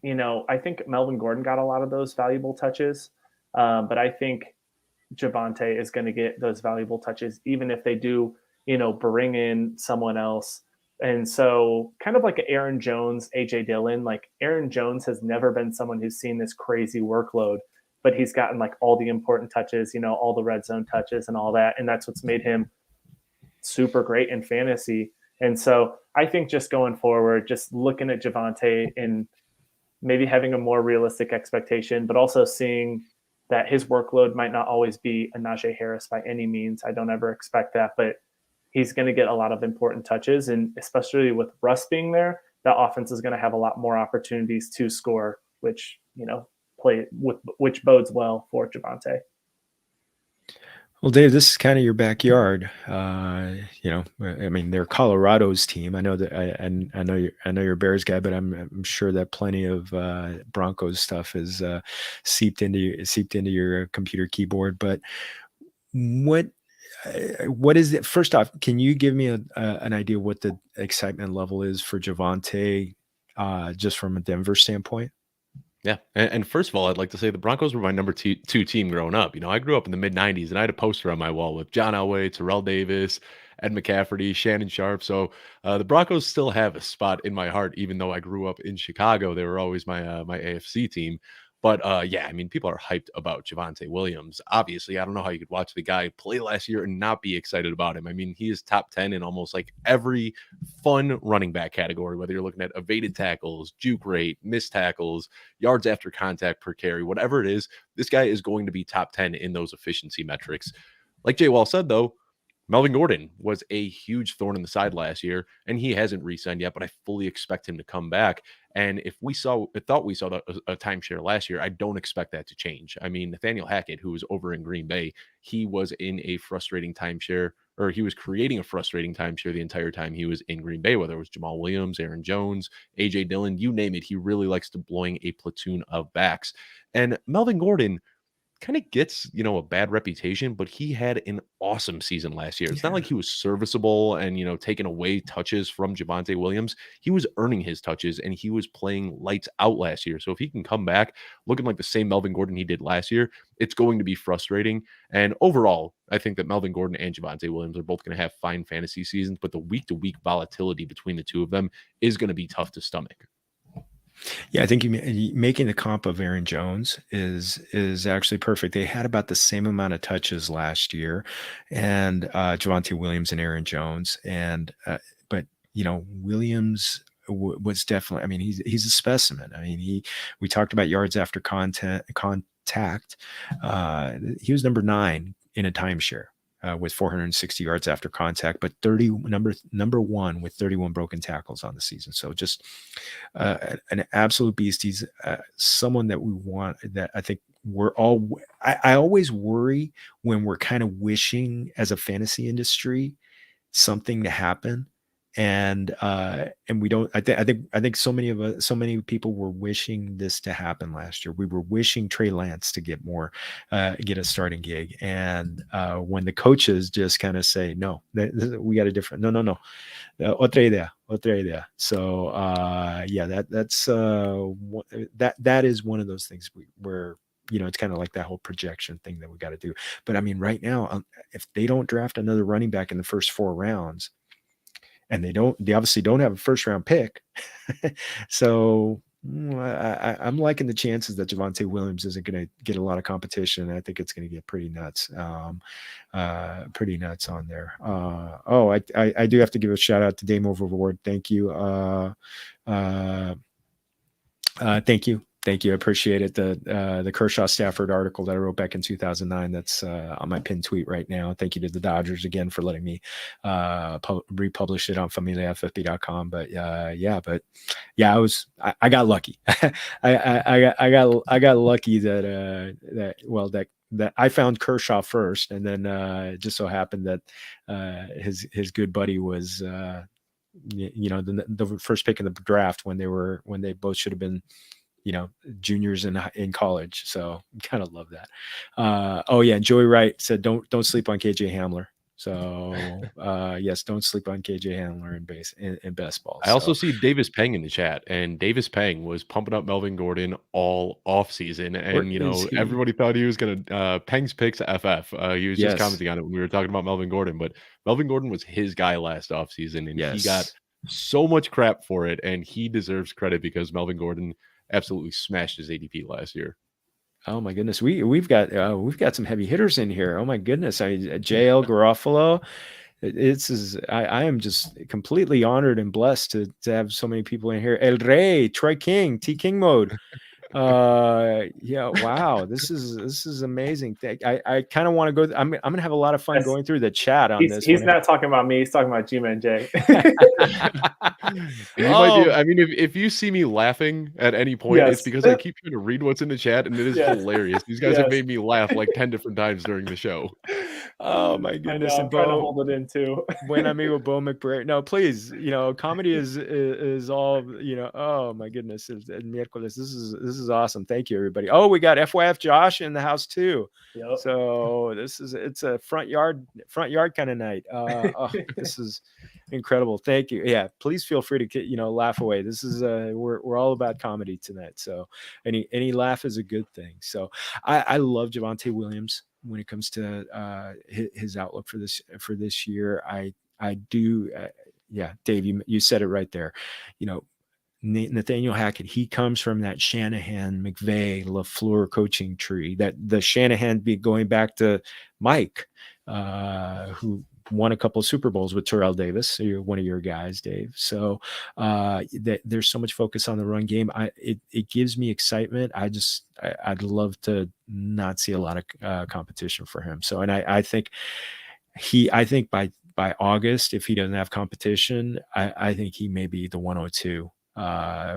I think Melvin Gordon got a lot of those valuable touches. But I think Javonte is going to get those valuable touches, even if they do, bring in someone else. And so kind of like Aaron Jones, AJ Dillon, like Aaron Jones has never been someone who's seen this crazy workload, but he's gotten like all the important touches, all the red zone touches and all that. And that's what's made him super great in fantasy. And so I think just going forward, just looking at Javonte and maybe having a more realistic expectation, but also seeing that his workload might not always be a Najee Harris by any means. I don't ever expect that, but he's going to get a lot of important touches. And especially with Russ being there, that offense is going to have a lot more opportunities to score, which, which bodes well for Javonte. Well, Dave, this is kind of your backyard. I mean, they're Colorado's team. I know that I know you're a Bears guy, but I'm sure that plenty of Broncos stuff is seeped into your computer keyboard. But what is it? First off, can you give me an idea what the excitement level is for Javonte, just from a Denver standpoint? Yeah. And first of all, I'd like to say the Broncos were my number two team growing up. I grew up in the mid 90s and I had a poster on my wall with John Elway, Terrell Davis, Ed McCafferty, Shannon Sharp. So the Broncos still have a spot in my heart, even though I grew up in Chicago. They were always my my AFC team. But yeah, I mean, people are hyped about Javonte Williams. Obviously, I don't know how you could watch the guy play last year and not be excited about him. I mean, he is top 10 in almost like every fun running back category, whether you're looking at evaded tackles, juke rate, missed tackles, yards after contact per carry, whatever it is, this guy is going to be top 10 in those efficiency metrics. Like JayWall said, though, Melvin Gordon was a huge thorn in the side last year, and he hasn't re-signed yet, but I fully expect him to come back. And if we thought we saw a timeshare last year, I don't expect that to change. I mean, Nathaniel Hackett, who was over in Green Bay, he was in a frustrating timeshare, or he was creating a frustrating timeshare the entire time he was in Green Bay, whether it was Jamal Williams, Aaron Jones, AJ Dillon, you name it. He really likes deploying a platoon of backs. And Melvin Gordon kind of gets, a bad reputation, but he had an awesome season last year. It's not like he was serviceable and, taking away touches from Javonte Williams. He was earning his touches and he was playing lights out last year. So if he can come back looking like the same Melvin Gordon he did last year, it's going to be frustrating. And overall, I think that Melvin Gordon and Javonte Williams are both going to have fine fantasy seasons, but the week-to-week volatility between the two of them is going to be tough to stomach. Yeah, I think making the comp of Aaron Jones is actually perfect. They had about the same amount of touches last year, and Javonte Williams and Aaron Jones, and but Williams was definitely. I mean, he's a specimen. I mean, we talked about yards after contact. He was number 9 in a timeshare. With 460 yards after contact, but number 1 with 31 broken tackles on the season. So just an absolute beast. He's someone that we want. That I think we're all. I always worry when we're kind of wishing as a fantasy industry something to happen, and we don't. I think so many people were wishing this to happen last year. We were wishing Trey Lance to get a starting gig, and when the coaches just kind of say no, we got a different no, otra idea. So yeah, that is one of those things where it's kind of like that whole projection thing that we got to do. But I mean, right now, if they don't draft another running back in the first 4 rounds. And they obviously don't have a first round pick. So I'm liking the chances that Javonte Williams isn't going to get a lot of competition. I think it's going to get pretty nuts on there. I do have to give a shout out to Dame Overboard. Thank you. Thank you. Thank you. I appreciate it. The Kershaw Stafford article that I wrote back in 2009, that's on my pinned tweet right now. Thank you to the Dodgers again for letting me republish it on familiaffp.com. But I got lucky. I got lucky that I found Kershaw first, and then it just so happened that his good buddy was the first pick in the draft when they both should have been juniors in college. So kind of love that. And Joey Wright said don't sleep on KJ Hamler. So yes, don't sleep on KJ Hamler in baseball. I also see Davis Peng in the chat, and Davis Peng was pumping up Melvin Gordon all off season, and everybody thought he was gonna Peng's picks FF. He was just commenting on it when we were talking about Melvin Gordon, but Melvin Gordon was his guy last off season, and he got so much crap for it, and he deserves credit because Melvin Gordon absolutely smashed his ADP last year. Oh my goodness, we've got some heavy hitters in here. Oh my goodness, JL Garofalo. I am just completely honored and blessed to have so many people in here. El Rey, Troy King, T King mode. Wow, this is amazing. I kind of want to go. I'm gonna have a lot of fun going through the chat on this. He's not talking about me. He's talking about G-Man J. I mean, if you see me laughing at any point, it's because I keep trying to read what's in the chat, and it is hilarious. These guys have made me laugh like 10 different times during the show. Oh my goodness! I'm trying to hold it in too. Buen amigo Bo McBride. No, please, comedy is all, oh my goodness. Miércoles. This is awesome. Thank you, everybody. Oh, we got FYF Josh in the house too. Yep. So it's a front yard kind of night. This is incredible. Thank you. Yeah, please feel free to laugh away. This is we're all about comedy tonight. So any laugh is a good thing. So I love Javonte Williams when it comes to his outlook for this year. I do. Dave, you said it right there. Nathaniel Hackett, he comes from that Shanahan, McVay, LaFleur coaching tree. That the Shanahan be going back to Mike, who won a couple of Super Bowls with Terrell Davis, one of your guys, Dave. So there's so much focus on the run game. It gives me excitement. I'd love to not see a lot of competition for him. So, and I think by August, if he doesn't have competition, I think he may be the 102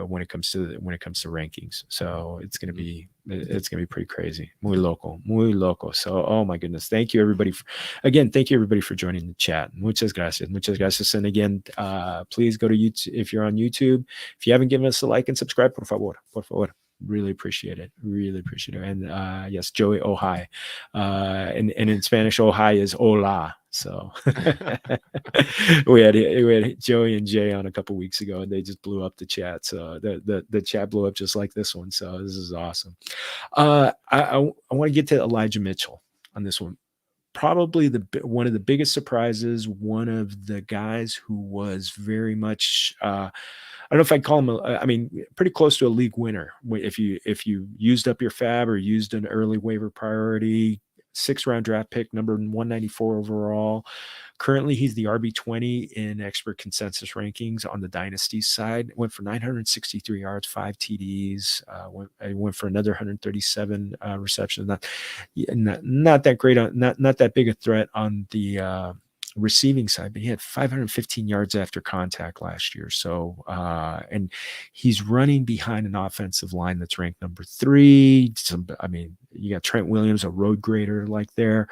when it comes to rankings. So it's gonna be pretty crazy. Muy loco. So oh my goodness, thank you everybody for joining the chat. Muchas gracias. And again, please go to YouTube if you're on YouTube. If you haven't given us a like and subscribe, por favor. Really appreciate it. And yes, Joey, oh hi. And in Spanish, oh hi is hola. So we had Joey and Jay on a couple weeks ago, and they just blew up the chat. So the chat blew up just like this one. So this is awesome. I want to get to Elijah Mitchell on this one. Probably one of the biggest surprises. One of the guys who was very much. I don't know if I'd call him, pretty close to a league winner. If you used up your fab or used an early waiver priority, 6th-round draft pick, number 194 overall. Currently, he's the RB20 in expert consensus rankings on the dynasty side. Went for 963 yards, 5 TDs. Went for another 137 receptions. Not that great, not that big a threat on the receiving side, but he had 515 yards after contact last year. So, and he's running behind an offensive line that's ranked number 3. You got Trent Williams, a road grader like there.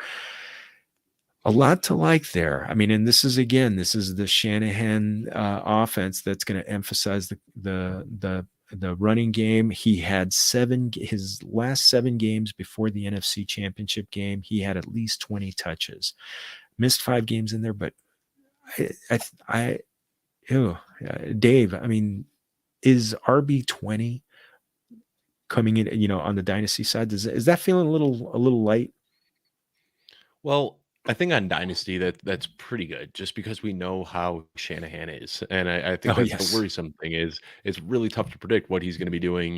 A lot to like there. And this is the Shanahan offense that's going to emphasize the running game. He had his last 7 games before the NFC Championship game. He had at least 20 touches. Missed 5 games in there, but Dave, is RB20 coming in, on the dynasty side? Is that feeling a little light? Well, I think on dynasty that's pretty good, just because we know how Shanahan is, and I think that's the worrisome thing is it's really tough to predict what he's going to be doing,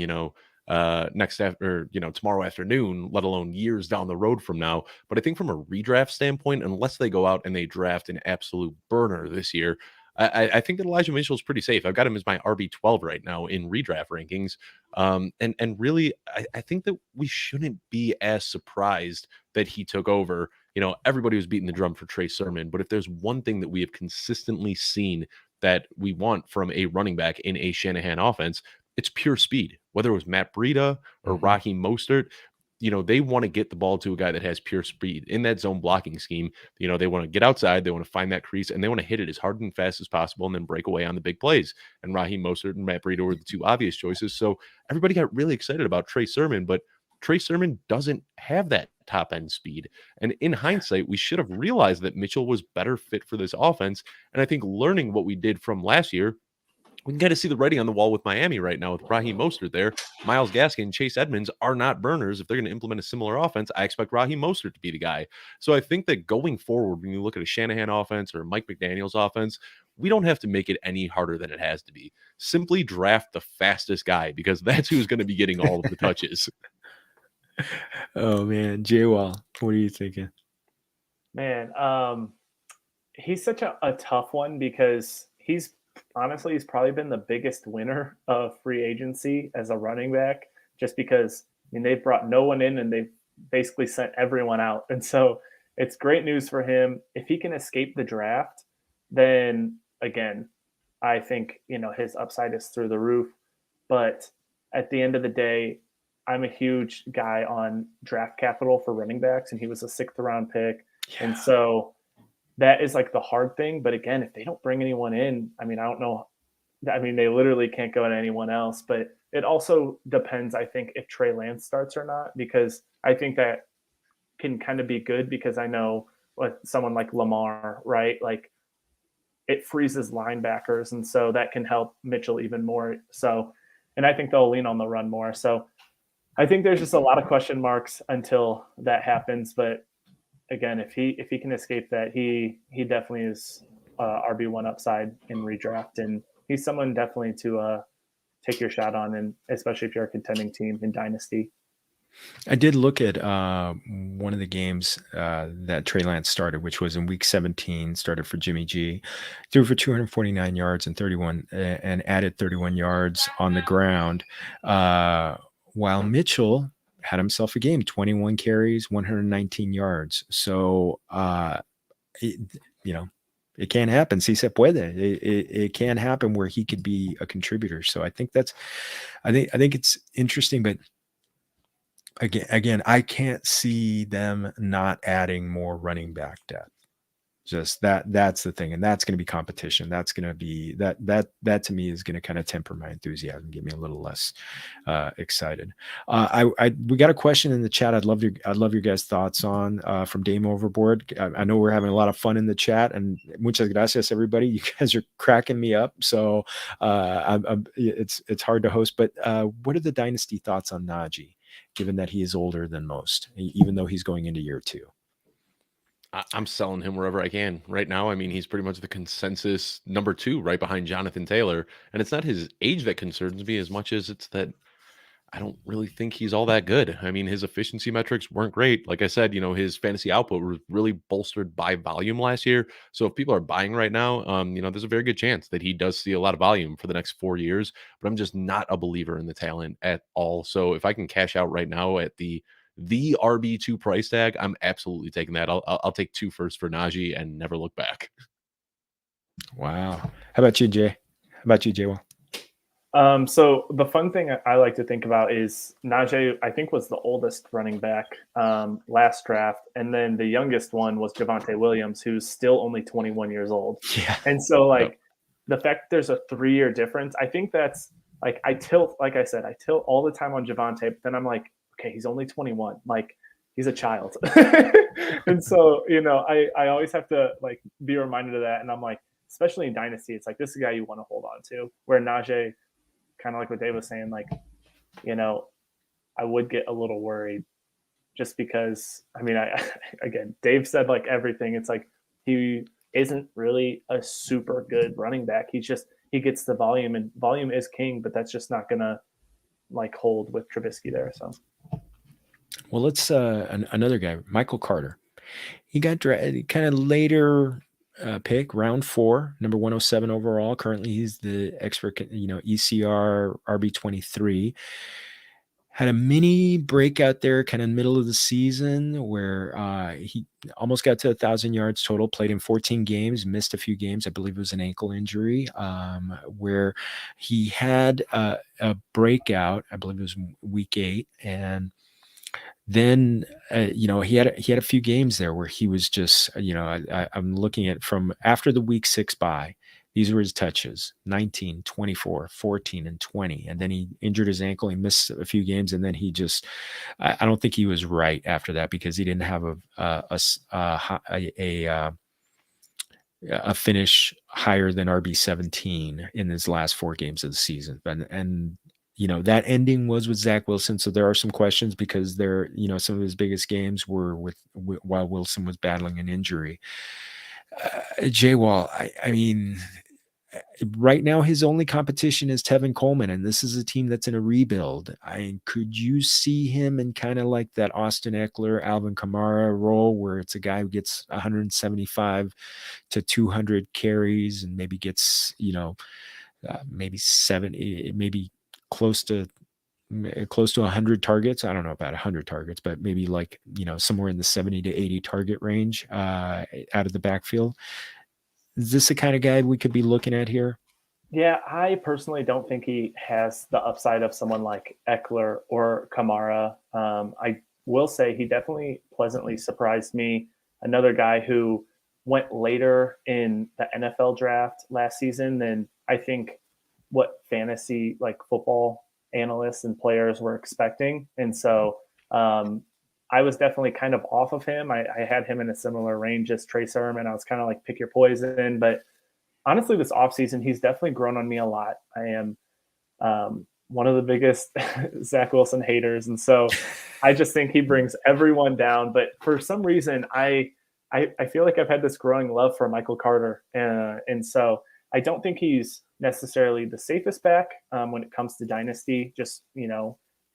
tomorrow afternoon, let alone years down the road from now. But I think from a redraft standpoint, unless they go out and they draft an absolute burner this year, I think that Elijah Mitchell is pretty safe. I've got him as my RB12 right now in redraft rankings. And really, I think that we shouldn't be as surprised that he took over. Everybody was beating the drum for Trey Sermon, but if there's one thing that we have consistently seen that we want from a running back in a Shanahan offense, it's pure speed. Whether it was Matt Breida or Raheem Mostert, they want to get the ball to a guy that has pure speed in that zone blocking scheme. They want to get outside, they want to find that crease, and they want to hit it as hard and fast as possible and then break away on the big plays. And Raheem Mostert and Matt Breida were the two obvious choices. So everybody got really excited about Trey Sermon, but Trey Sermon doesn't have that top end speed. And in hindsight, we should have realized that Mitchell was better fit for this offense. And I think learning what we did from last year, we can kind of see the writing on the wall with Miami right now with Raheem Mostert there. Myles Gaskin, Chase Edmonds are not burners. If they're going to implement a similar offense, I expect Raheem Mostert to be the guy. So I think that going forward, when you look at a Shanahan offense or a Mike McDaniel's offense, we don't have to make it any harder than it has to be. Simply draft the fastest guy because that's who's going to be getting all of the touches. Oh man, JayWall, what are you thinking? Man, he's such a tough one because he's probably been the biggest winner of free agency as a running back, just because they've brought no one in and they've basically sent everyone out. And so it's great news for him. If he can escape the draft, then again, I think, his upside is through the roof. But at the end of the day, I'm a huge guy on draft capital for running backs, and he was a 6th round pick. Yeah. And so that is like the hard thing. But again, if they don't bring anyone in, I don't know. They literally can't go to anyone else. But it also depends, I think, if Trey Lance starts or not, because I think that can kind of be good because I know with someone like Lamar, right? Like it freezes linebackers. And so that can help Mitchell even more. So, and I think they'll lean on the run more. So I think there's just a lot of question marks until that happens. But again, if he can escape that, he definitely is RB1 upside in redraft, and he's someone definitely to take your shot on, and especially if you're a contending team in Dynasty. I did look at one of the games that Trey Lance started, which was in week 17, started for Jimmy G, threw for 249 yards and added 31 yards on the ground, while Mitchell had himself a game, 21 carries, 119 yards. So, it can happen. Si se puede. It can happen where he could be a contributor. So I think it's interesting, but again, I can't see them not adding more running back depth. Just that's the thing. And that's going to be competition. That's going to be that to me is going to kind of temper my enthusiasm, get me a little less excited. We got a question in the chat. I'd love your guys' thoughts on from Dame Overboard. I know we're having a lot of fun in the chat, and muchas gracias everybody. You guys are cracking me up. So it's hard to host, but what are the dynasty thoughts on Najee, given that he is older than most, even though he's going into year 2? I'm selling him wherever I can right now. He's pretty much the consensus number 2 right behind Jonathan Taylor. And it's not his age that concerns me as much as it's that I don't really think he's all that good. His efficiency metrics weren't great. Like I said, his fantasy output was really bolstered by volume last year. So if people are buying right now, there's a very good chance that he does see a lot of volume for the next 4 years. But I'm just not a believer in the talent at all. So if I can cash out right now at the RB2 price tag, I'm absolutely taking that. I'll take 2 first for Najee and never look back. Wow. How about you, Jay? How about you, JayWall? So the fun thing I like to think about is Najee, I think, was the oldest running back last draft. And then the youngest one was Javonte Williams, who's still only 21 years old. Yeah. And so the fact there's a 3-year difference, I think that's I tilt all the time on Javonte, but then I'm like, okay, he's only 21. Like, he's a child. And so, I always have to be reminded of that. And I'm like, especially in Dynasty, it's like, this is a guy you want to hold on to. Where Najee, kind of like what Dave was saying, I would get a little worried just because, again, Dave said everything. It's like, he isn't really a super good running back. He gets the volume, and volume is king, but that's just not going to hold with Trubisky there. So. Well, let's another guy, Michael Carter. He got drafted kind of later pick, round 4, number 107 overall. Currently, he's the expert, ECR RB23. Had a mini breakout there kind of middle of the season where he almost got to 1,000 yards total, played in 14 games, missed a few games. I believe it was an ankle injury, where he had a breakout. I believe it was week 8. And then, he had a few games there where he was just, I'm looking at from after the week 6 bye. These were his touches: 19, 24, 14, and 20. And then he injured his ankle. He missed a few games. And then he just, I don't think he was right after that because he didn't have a finish higher than RB17 in his last 4 games of the season. And that ending was with Zach Wilson. So there are some questions because some of his biggest games were while Wilson was battling an injury. JayWall, I mean, right now his only competition is Tevin Coleman, and this is a team that's in a rebuild. Could you see him in kind of like that Austin Eckler, Alvin Kamara role where it's a guy who gets 175 to 200 carries and maybe gets, maybe 70, maybe close to 100 targets. I don't know about 100 targets, but maybe like, somewhere in the 70 to 80 target range out of the backfield. Is this the kind of guy we could be looking at here? Yeah, I personally don't think he has the upside of someone like Eckler or Kamara. I will say he definitely pleasantly surprised me. Another guy who went later in the NFL draft last season than I think what fantasy like football analysts and players were expecting. And so I was definitely kind of off of him. I had him in a similar range as Trey Sermon. I was kind of like pick your poison. But honestly, this offseason, he's definitely grown on me a lot. I am one of the biggest Zach Wilson haters. And so I just think he brings everyone down. But for some reason, I feel like I've had this growing love for Michael Carter. And so I don't think he's necessarily the safest back when it comes to dynasty, just,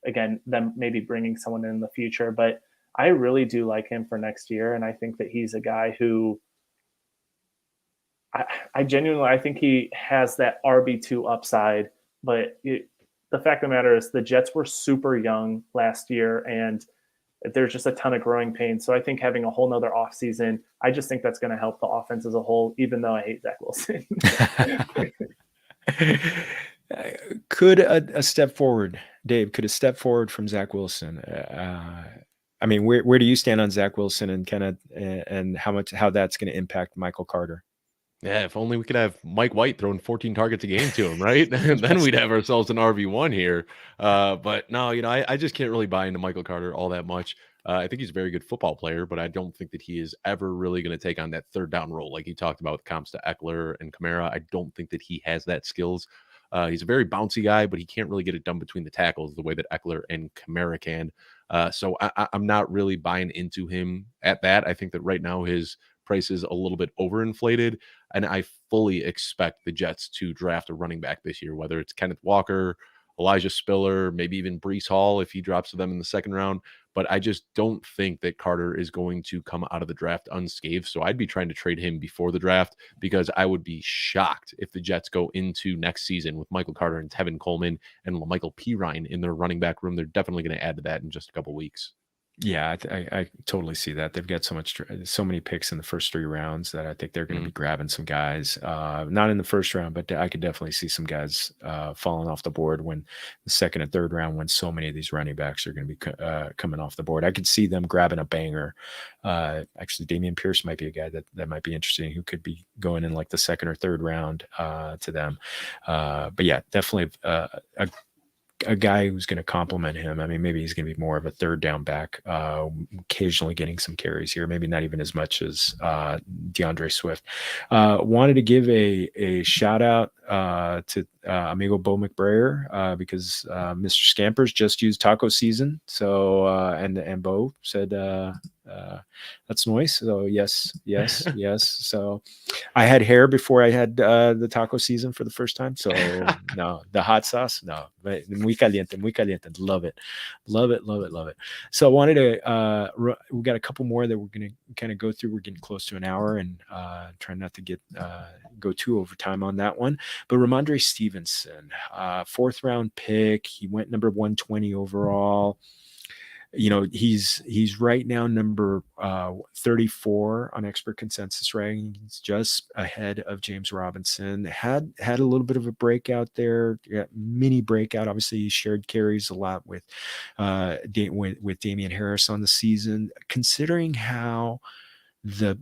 again, them maybe bringing someone in the future. But I really do like him for next year. And I think that he's a guy who I genuinely, I think he has that RB2 upside. But the fact of the matter is the Jets were super young last year and there's just a ton of growing pains. So I think having a whole nother offseason, I just think that's going to help the offense as a whole, even though I hate Zach Wilson. Could a step forward, Dave, could a step forward from Zach Wilson? I mean, where do you stand on Zach Wilson and kind of and how that's going to impact Michael Carter? Yeah, if only we could have Mike White throwing 14 targets a game to him, right? Then we'd have ourselves an RB1 here. But no, I just can't really buy into Michael Carter all that much. I think he's a very good football player, but I don't think that he is ever really going to take on that third down role like he talked about with comps to Eckler and Kamara. I don't think that he has that skills. He's a very bouncy guy, but he can't really get it done between the tackles the way that Eckler and Kamara can. So I'm not really buying into him at that. I think that right now his price is a little bit overinflated, and I fully expect the Jets to draft a running back this year, whether it's Kenneth Walker, Elijah Spiller, maybe even Breece Hall if he drops to them in the second round. But I just don't think that Carter is going to come out of the draft unscathed. So I'd be trying to trade him before the draft because I would be shocked if the Jets go into next season with Michael Carter and Tevin Coleman and LaMichael Pirine in their running back room. They're definitely going to add to that in just a couple weeks. Yeah, I totally see that. They've got so many picks in the first 3 rounds that I think they're going to be grabbing some guys. Not in the first round, but I could definitely see some guys falling off the board when the second and third round, when so many of these running backs are going to be coming off the board. I could see them grabbing a banger. Actually, Dameon Pierce might be a guy that might be interesting, who could be going in like the second or third round to them. But yeah, definitely a guy who's going to complement him. I mean, maybe he's going to be more of a third down back, occasionally getting some carries here, maybe not even as much as DeAndre Swift. Wanted to give a shout out to amigo Bo McBrayer because Mr. Scampers just used taco season. So and Bo said That's noise. So yes. So I had hair before I had the taco season for the first time. So no, the hot sauce, no, but muy caliente, muy caliente. Love it. So I wanted to, we got a couple more that we're going to kind of go through. We're getting close to an hour and try not to get go too overtime on that one. But Ramondre Stevenson, 4th round pick. He went number 120 overall. You know, he's right now number 34 on expert consensus rankings, just ahead of James Robinson. Had a little bit of a breakout there, mini breakout. Obviously, he shared carries a lot with Damian Harris on the season. Considering how the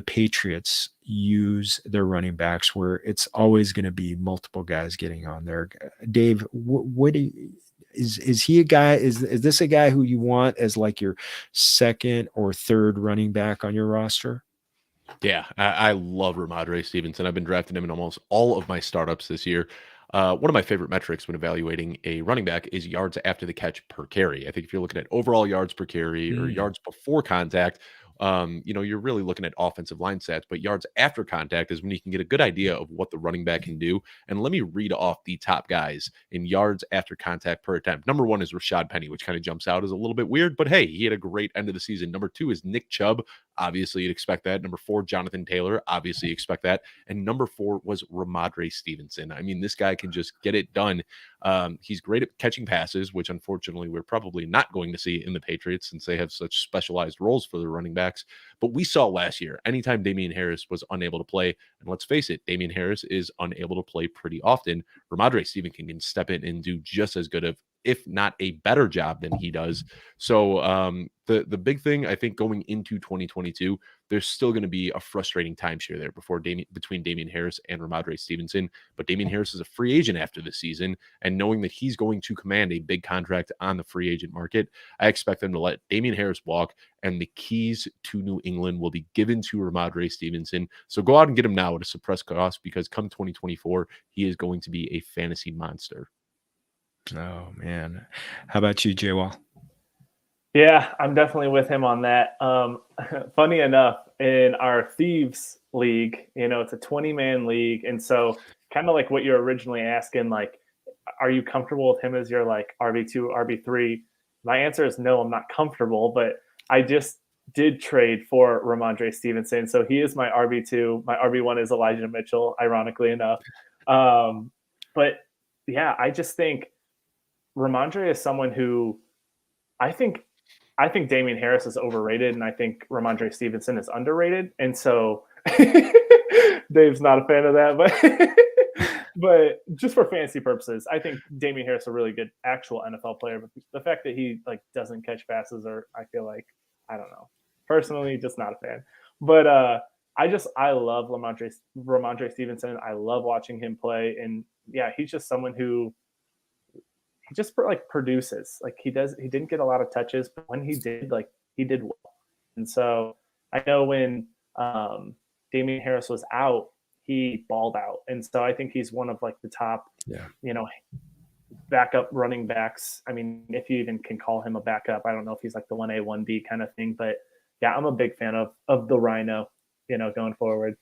Patriots use their running backs, where it's always going to be multiple guys getting on there, Dave, what do you? Is he a guy? Is this a guy who you want as like your 2nd or 3rd running back on your roster? Yeah, I love Ramondre Stevenson. I've been drafting him in almost all of my startups this year. One of my favorite metrics when evaluating a running back is yards after the catch per carry. I think if you're looking at overall yards per carry or yards before contact, you're really looking at offensive line stats, but yards after contact is when you can get a good idea of what the running back can do. And let me read off the top guys in yards after contact per attempt. Number 1 is Rashad Penny, which kind of jumps out as a little bit weird, but hey, he had a great end of the season. Number 2 is Nick Chubb. Obviously, you'd expect that. Number 4, Jonathan Taylor. Obviously, you expect that. And number 4 was Ramondre Stevenson. I mean, this guy can just get it done. He's great at catching passes, which unfortunately we're probably not going to see in the Patriots since they have such specialized roles for their running backs. But we saw last year, anytime Damian Harris was unable to play, and let's face it, Damian Harris is unable to play pretty often, Ramondre Stevenson can step in and do just as good of, if not a better job than he does. So the big thing, I think, going into 2022, there's still going to be a frustrating timeshare there between Damian Harris and Ramondre Stevenson. But Damian Harris is a free agent after the season, and knowing that he's going to command a big contract on the free agent market, I expect them to let Damian Harris walk, and the keys to New England will be given to Ramondre Stevenson. So go out and get him now at a suppressed cost, because come 2024, he is going to be a fantasy monster. Oh man, how about you, JayWall? Yeah, I'm definitely with him on that. Funny enough, in our Thieves League, it's a 20-man league. And so kind of like what you're originally asking, like, are you comfortable with him as your like RB2, RB3? My answer is no, I'm not comfortable, but I just did trade for Ramondre Stevenson. So he is my RB2. My RB1 is Elijah Mitchell, ironically enough. But yeah, I just think Ramondre is someone who I think Damian Harris is overrated, and I think Ramondre Stevenson is underrated. And so Dave's not a fan of that, but just for fantasy purposes, I think Damian Harris is a really good actual NFL player. But the fact that he like doesn't catch passes, or I feel like, I don't know, personally, just not a fan. But I love Ramondre Stevenson. I love watching him play, and yeah, he's just someone who just like produces. Like he didn't get a lot of touches, but when he did, like he did well. And so I know when Damian Harris was out, he balled out. And so I think he's one of like the top, backup running backs. I mean, if you even can call him a backup, I don't know if he's like the 1A, 1B kind of thing, but yeah, I'm a big fan of the Rhino, going forward.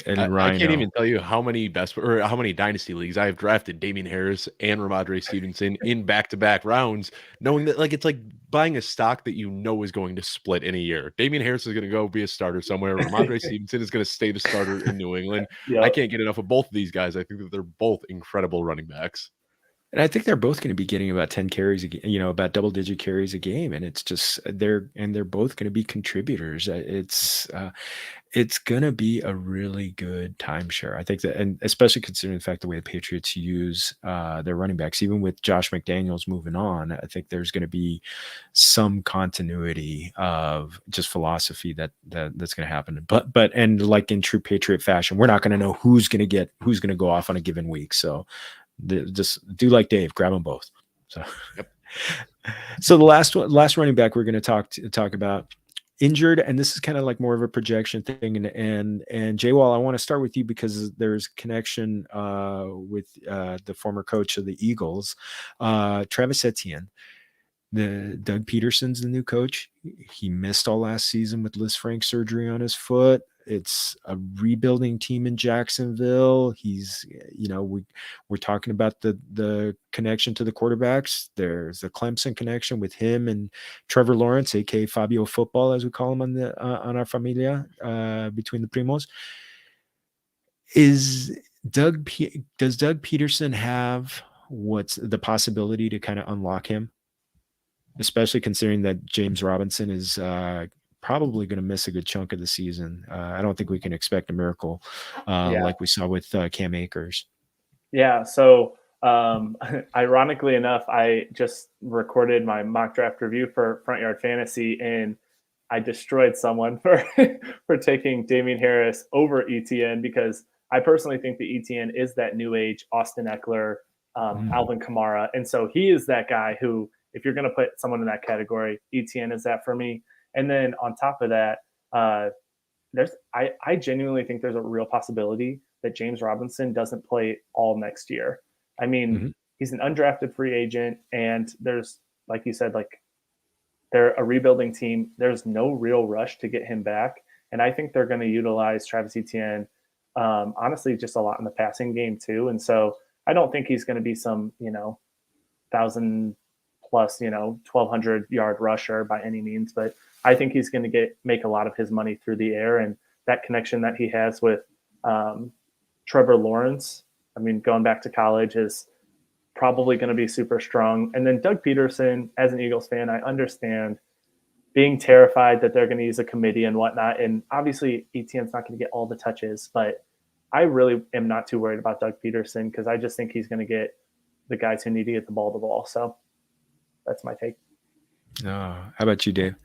And I can't even tell you how many dynasty leagues I have drafted Damian Harris and Ramondre Stevenson in back-to-back rounds, knowing that like it's like buying a stock that is going to split in a year. Damian Harris is going to go be a starter somewhere. Ramondre Stevenson is going to stay the starter in New England. Yep. I can't get enough of both of these guys. I think that they're both incredible running backs. And I think they're both going to be getting about 10 carries, about double-digit carries a game, and it's just they're both going to be contributors. It's going to be a really good timeshare. I think that, and especially considering the fact the way the Patriots use their running backs, even with Josh McDaniels moving on, I think there's going to be some continuity of just philosophy that's going to happen. But and like in true Patriot fashion, we're not going to know who's going to go off on a given week. So just do like Dave, grab them both. So, yep. So the last running back we're going to talk about, injured, and this is kind of like more of a projection thing. And JayWall, I want to start with you because there's connection with the former coach of the Eagles, Travis Etienne. The Doug Peterson's the new coach. He missed all last season with Liz Frank surgery on his foot. It's a rebuilding team in Jacksonville. He's, we're talking about the connection to the quarterbacks. There's the Clemson connection with him and Trevor Lawrence, aka Fabio Football, as we call him on our familia, between the primos. Does Doug Peterson have what's the possibility to kind of unlock him? Especially considering that James Robinson is probably going to miss a good chunk of the season. I don't think we can expect a miracle like we saw with Cam Akers. Yeah. So ironically enough, I just recorded my mock draft review for Front Yard Fantasy, and I destroyed someone for taking Damian Harris over ETN, because I personally think the ETN is that new age Austin Eckler, Alvin Kamara. And so he is that guy who, if you're going to put someone in that category, ETN is that for me. And then on top of that, I genuinely think there's a real possibility that James Robinson doesn't play all next year. I mean, he's an undrafted free agent, and there's, like you said, like, they're a rebuilding team. There's no real rush to get him back. And I think they're going to utilize Travis Etienne, honestly, just a lot in the passing game too. And so I don't think he's going to be some, 1,000 plus, 1,200 yard rusher by any means, but I think he's going to make a lot of his money through the air. And that connection that he has with Trevor Lawrence, I mean, going back to college, is probably going to be super strong. And then Doug Peterson, as an Eagles fan, I understand being terrified that they're going to use a committee and whatnot. And obviously Etienne's not going to get all the touches, but I really am not too worried about Doug Peterson, because I just think he's going to get the guys who need to get the ball. So that's my take. How about you, Dave?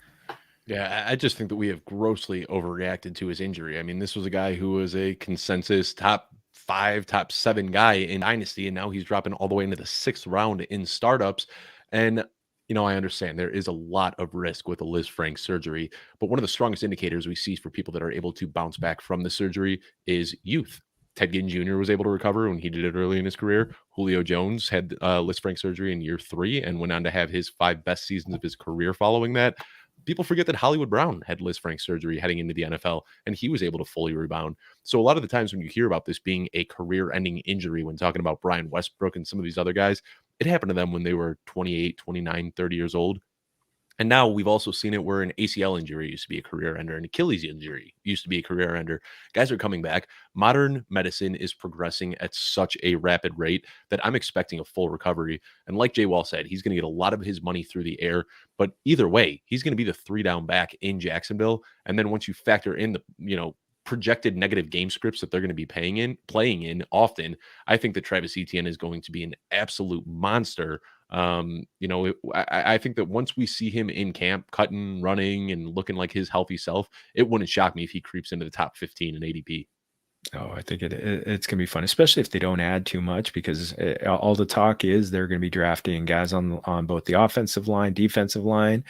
Yeah, I just think that we have grossly overreacted to his injury. I mean, this was a guy who was a consensus top 5, top 7 guy in Dynasty, and now he's dropping all the way into the 6th round in startups. And, I understand there is a lot of risk with a Liz Frank surgery, but one of the strongest indicators we see for people that are able to bounce back from the surgery is youth. Ted Ginn Jr. was able to recover when he did it early in his career. Julio Jones had Liz Frank surgery in year 3 and went on to have his 5 best seasons of his career following that. People forget that Hollywood Brown had Liz Frank surgery heading into the NFL, and he was able to fully rebound. So a lot of the times when you hear about this being a career-ending injury, when talking about Brian Westbrook and some of these other guys, it happened to them when they were 28, 29, 30 years old. And now we've also seen it where an ACL injury used to be a career ender, an Achilles injury used to be a career ender. Guys are coming back. Modern medicine is progressing at such a rapid rate that I'm expecting a full recovery. And like JayWall said, he's going to get a lot of his money through the air. But either way, he's going to be the 3 down back in Jacksonville. And then once you factor in the, projected negative game scripts that they're going to be playing in often, I think that Travis Etienne is going to be an absolute monster. I think that once we see him in camp cutting, running, and looking like his healthy self, it wouldn't shock me if he creeps into the top 15 in ADP. Oh, I think it's going to be fun, especially if they don't add too much, because all the talk is they're going to be drafting guys on both the offensive line, defensive line.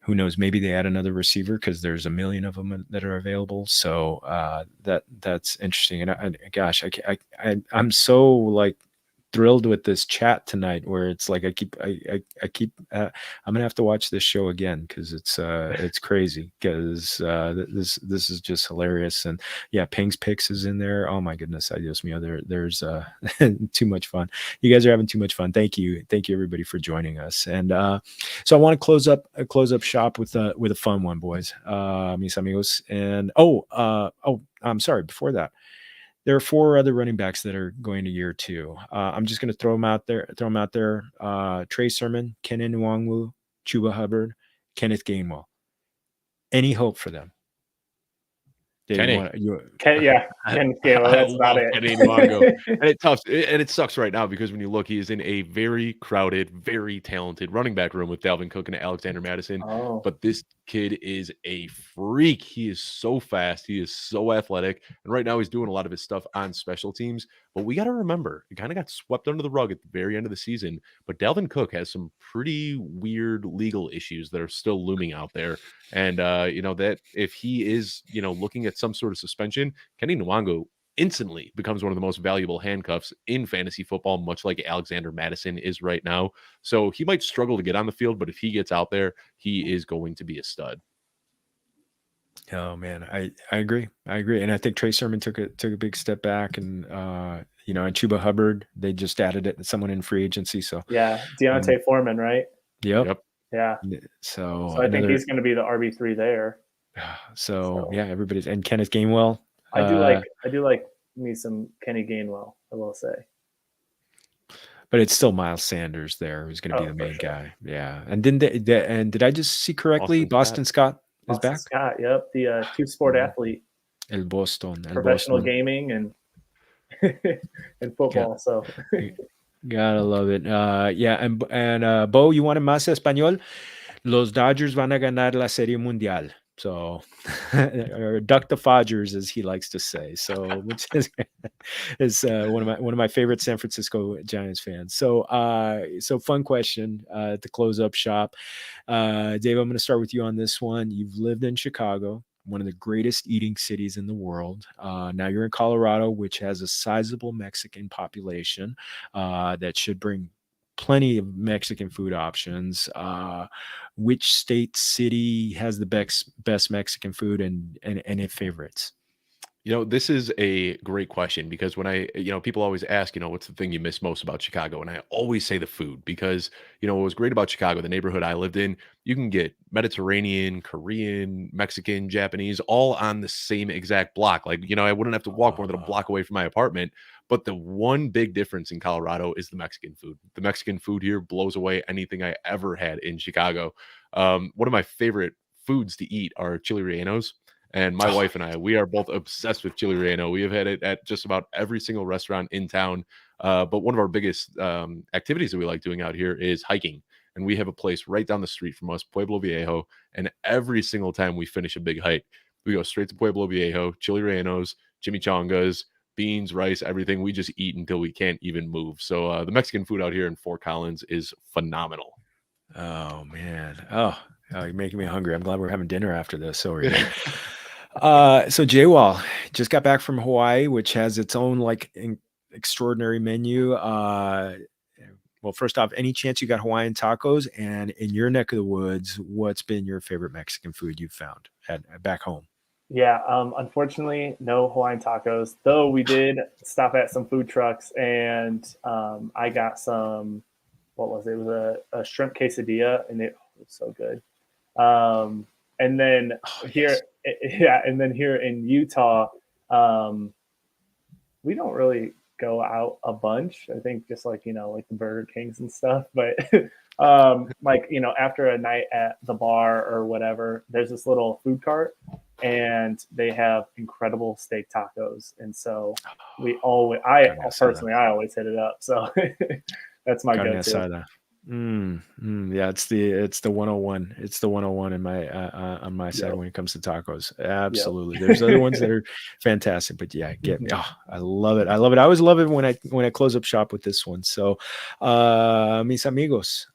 Who knows? Maybe they add another receiver because there's a million of them that are available. So that's interesting. And I'm so like thrilled with this chat tonight, where it's like I keep I'm gonna have to watch this show again, because it's crazy, because this is just hilarious. And yeah, Ping's Picks is in there. Oh my goodness, adios mio. There's too much fun. You guys are having too much fun. Thank you everybody for joining us. And so I want to close up shop with a fun one, boys, mis amigos. And I'm sorry, before that, there are 4 other running backs that are going to year 2. I'm just going to throw them out there. Trey Sermon, Kenan Nwangwu, Chuba Hubbard, Kenneth Gainwell. Any hope for them? Kenny. Kenneth Gainwell, that's about it. And it's tough, and it sucks right now, because when you look, he is in a very crowded, very talented running back room with Dalvin Cook and Alexander Mattison. Oh. But this kid is a freak. He is so fast. He is so athletic. And right now he's doing a lot of his stuff on special teams. But we got to remember, it kind of got swept under the rug at the very end of the season. But Dalvin Cook has some pretty weird legal issues that are still looming out there. And, that if he is, looking at some sort of suspension, Kenny Nwangwu instantly becomes one of the most valuable handcuffs in fantasy football, much like Alexander Madison is right now. So he might struggle to get on the field, but if he gets out there, he is going to be a stud. Oh man, I agree. And I think Trey Sermon took a big step back, and and Chuba Hubbard, they just added someone in free agency. So yeah, Deontay Foreman, right? Yep. Yeah. So I think he's going to be the RB3 there. So yeah, everybody's, and Kenneth Gainwell. I do like me some Kenny Gainwell, I will say. But it's still Miles Sanders there who's going to be the main guy. Yeah. And did I just see correctly? Boston Scott is back. Scott, yep, the two-sport athlete. El Boston. Professional gaming and and football. So gotta love it. Yeah, and Bo, you wanted más español? Los Dodgers van a ganar la Serie Mundial. So, or Duck the Fodgers, as he likes to say. So, which is one of my favorite San Francisco Giants fans. So, fun question to close up shop. Dave, I'm going to start with you on this one. You've lived in Chicago, one of the greatest eating cities in the world. Now you're in Colorado, which has a sizable Mexican population that should bring plenty of Mexican food options. Which state, city has the best Mexican food and any favorites? This is a great question because when people always ask, what's the thing you miss most about Chicago? And I always say the food because, what was great about Chicago, the neighborhood I lived in, you can get Mediterranean, Korean, Mexican, Japanese, all on the same exact block. Like, I wouldn't have to walk more than a block away from my apartment. But the one big difference in Colorado is the Mexican food. The Mexican food here blows away anything I ever had in Chicago. One of my favorite foods to eat are chili rellenos. And my wife and I, we are both obsessed with chili relleno. We have had it at just about every single restaurant in town. But one of our biggest activities that we like doing out here is hiking. And we have a place right down the street from us, Pueblo Viejo. And every single time we finish a big hike, we go straight to Pueblo Viejo, chili rellenos, chimichangas, beans, rice, everything. We just eat until we can't even move. So the Mexican food out here in Fort Collins is phenomenal. Oh, man. Oh, you're making me hungry. I'm glad we're having dinner after this. So we're so JayWall just got back from Hawaii, which has its own extraordinary menu. Well, first off, any chance you got Hawaiian tacos? And in your neck of the woods, what's been your favorite Mexican food you've found back home? Yeah, unfortunately, no Hawaiian tacos, though we did stop at some food trucks and I got some, what was it? It was a shrimp quesadilla and it was so good. And then and then here in Utah, we don't really go out a bunch. I think just like the Burger Kings and stuff, but after a night at the bar or whatever, there's this little food cart and they have incredible steak tacos. And so I always hit it up. So that's my go-to. Yeah, it's the 101. It's the 101 in my on my side when it comes to tacos. Absolutely. There's other ones that are fantastic, but yeah, get me. Oh, I love it. I always love it when I close up shop with this one. So mis amigos.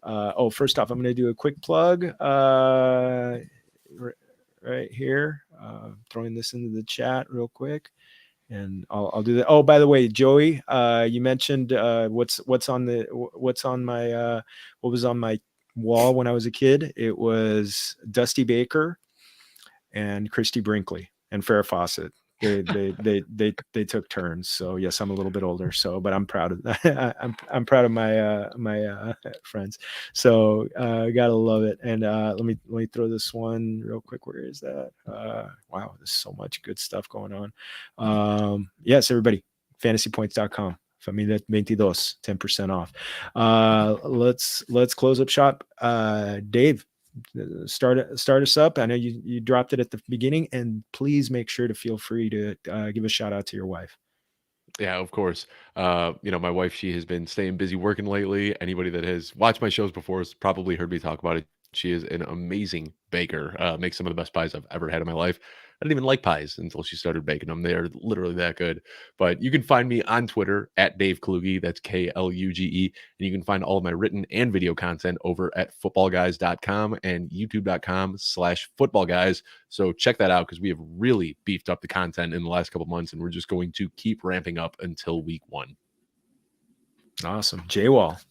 First off, I'm gonna do a quick plug right here. Throwing this into the chat real quick. And I'll do that. Oh, by the way, Joey, you mentioned what was on my wall when I was a kid. It was Dusty Baker and Christy Brinkley and Farrah Fawcett. They took turns. So yes, I'm a little bit older. So, but I'm proud of that. I'm proud of my friends. So gotta love it. And let me throw this one real quick. Where is that? Wow, there's so much good stuff going on. Yes, everybody, fantasypoints.com. Familia 22, 10% off. Let's close up shop. Dave, start us up. I know you dropped it at the beginning, and please make sure to feel free to give a shout out to your wife. Yeah, of course. My wife, she has been staying busy working lately. Anybody that has watched my shows before has probably heard me talk about it. She is an amazing baker, makes some of the best pies I've ever had in my life. I didn't even like pies until she started baking them. They are literally that good. But you can find me on Twitter at Dave Kluge. That's Kluge. And you can find all of my written and video content over at footballguys.com and youtube.com/footballguys. So check that out because we have really beefed up the content in the last couple months, and we're just going to keep ramping up until week 1. Awesome. JayWall.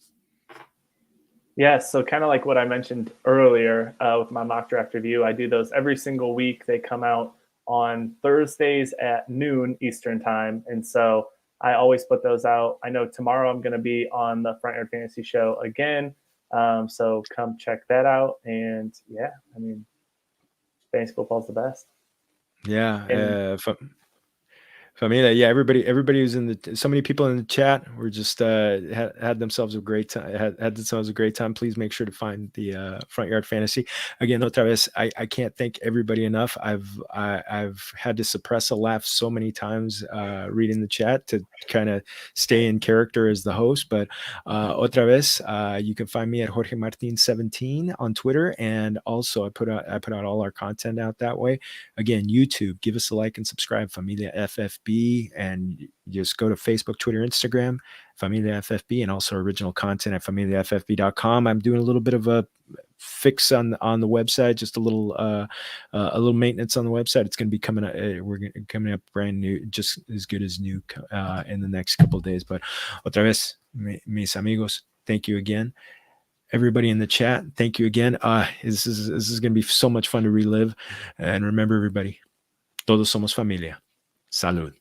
Yes, so kind of like what I mentioned earlier with my mock draft review, I do those every single week. They come out on Thursdays at noon Eastern time, and so I always put those out. I know tomorrow I'm going to be on the Front Yard Fantasy Show again, so come check that out. And yeah, I mean, fantasy football is the best. Yeah, Familia, yeah, everybody who's in the, so many people in the chat were just had themselves a great time. Had themselves a great time. Please make sure to find the Front Yard Fantasy. Again, otra vez, I can't thank everybody enough. I've had to suppress a laugh so many times reading the chat to kind of stay in character as the host. But otra vez, you can find me at Jorge Martin 17 on Twitter, and also I put out all our content out that way. Again, YouTube, give us a like and subscribe, Familia FFB, and just go to Facebook, Twitter, Instagram, Familia FFB, and also original content at familiaffb.com. I'm doing a little bit of a fix on the website, just a little maintenance on the website. It's going to be coming up. Coming up brand new, just as good as new in the next couple of days. But otra vez, mis amigos, thank you again. Everybody in the chat, thank you again. This is going to be so much fun to relive. And remember, everybody, todos somos familia. Salud.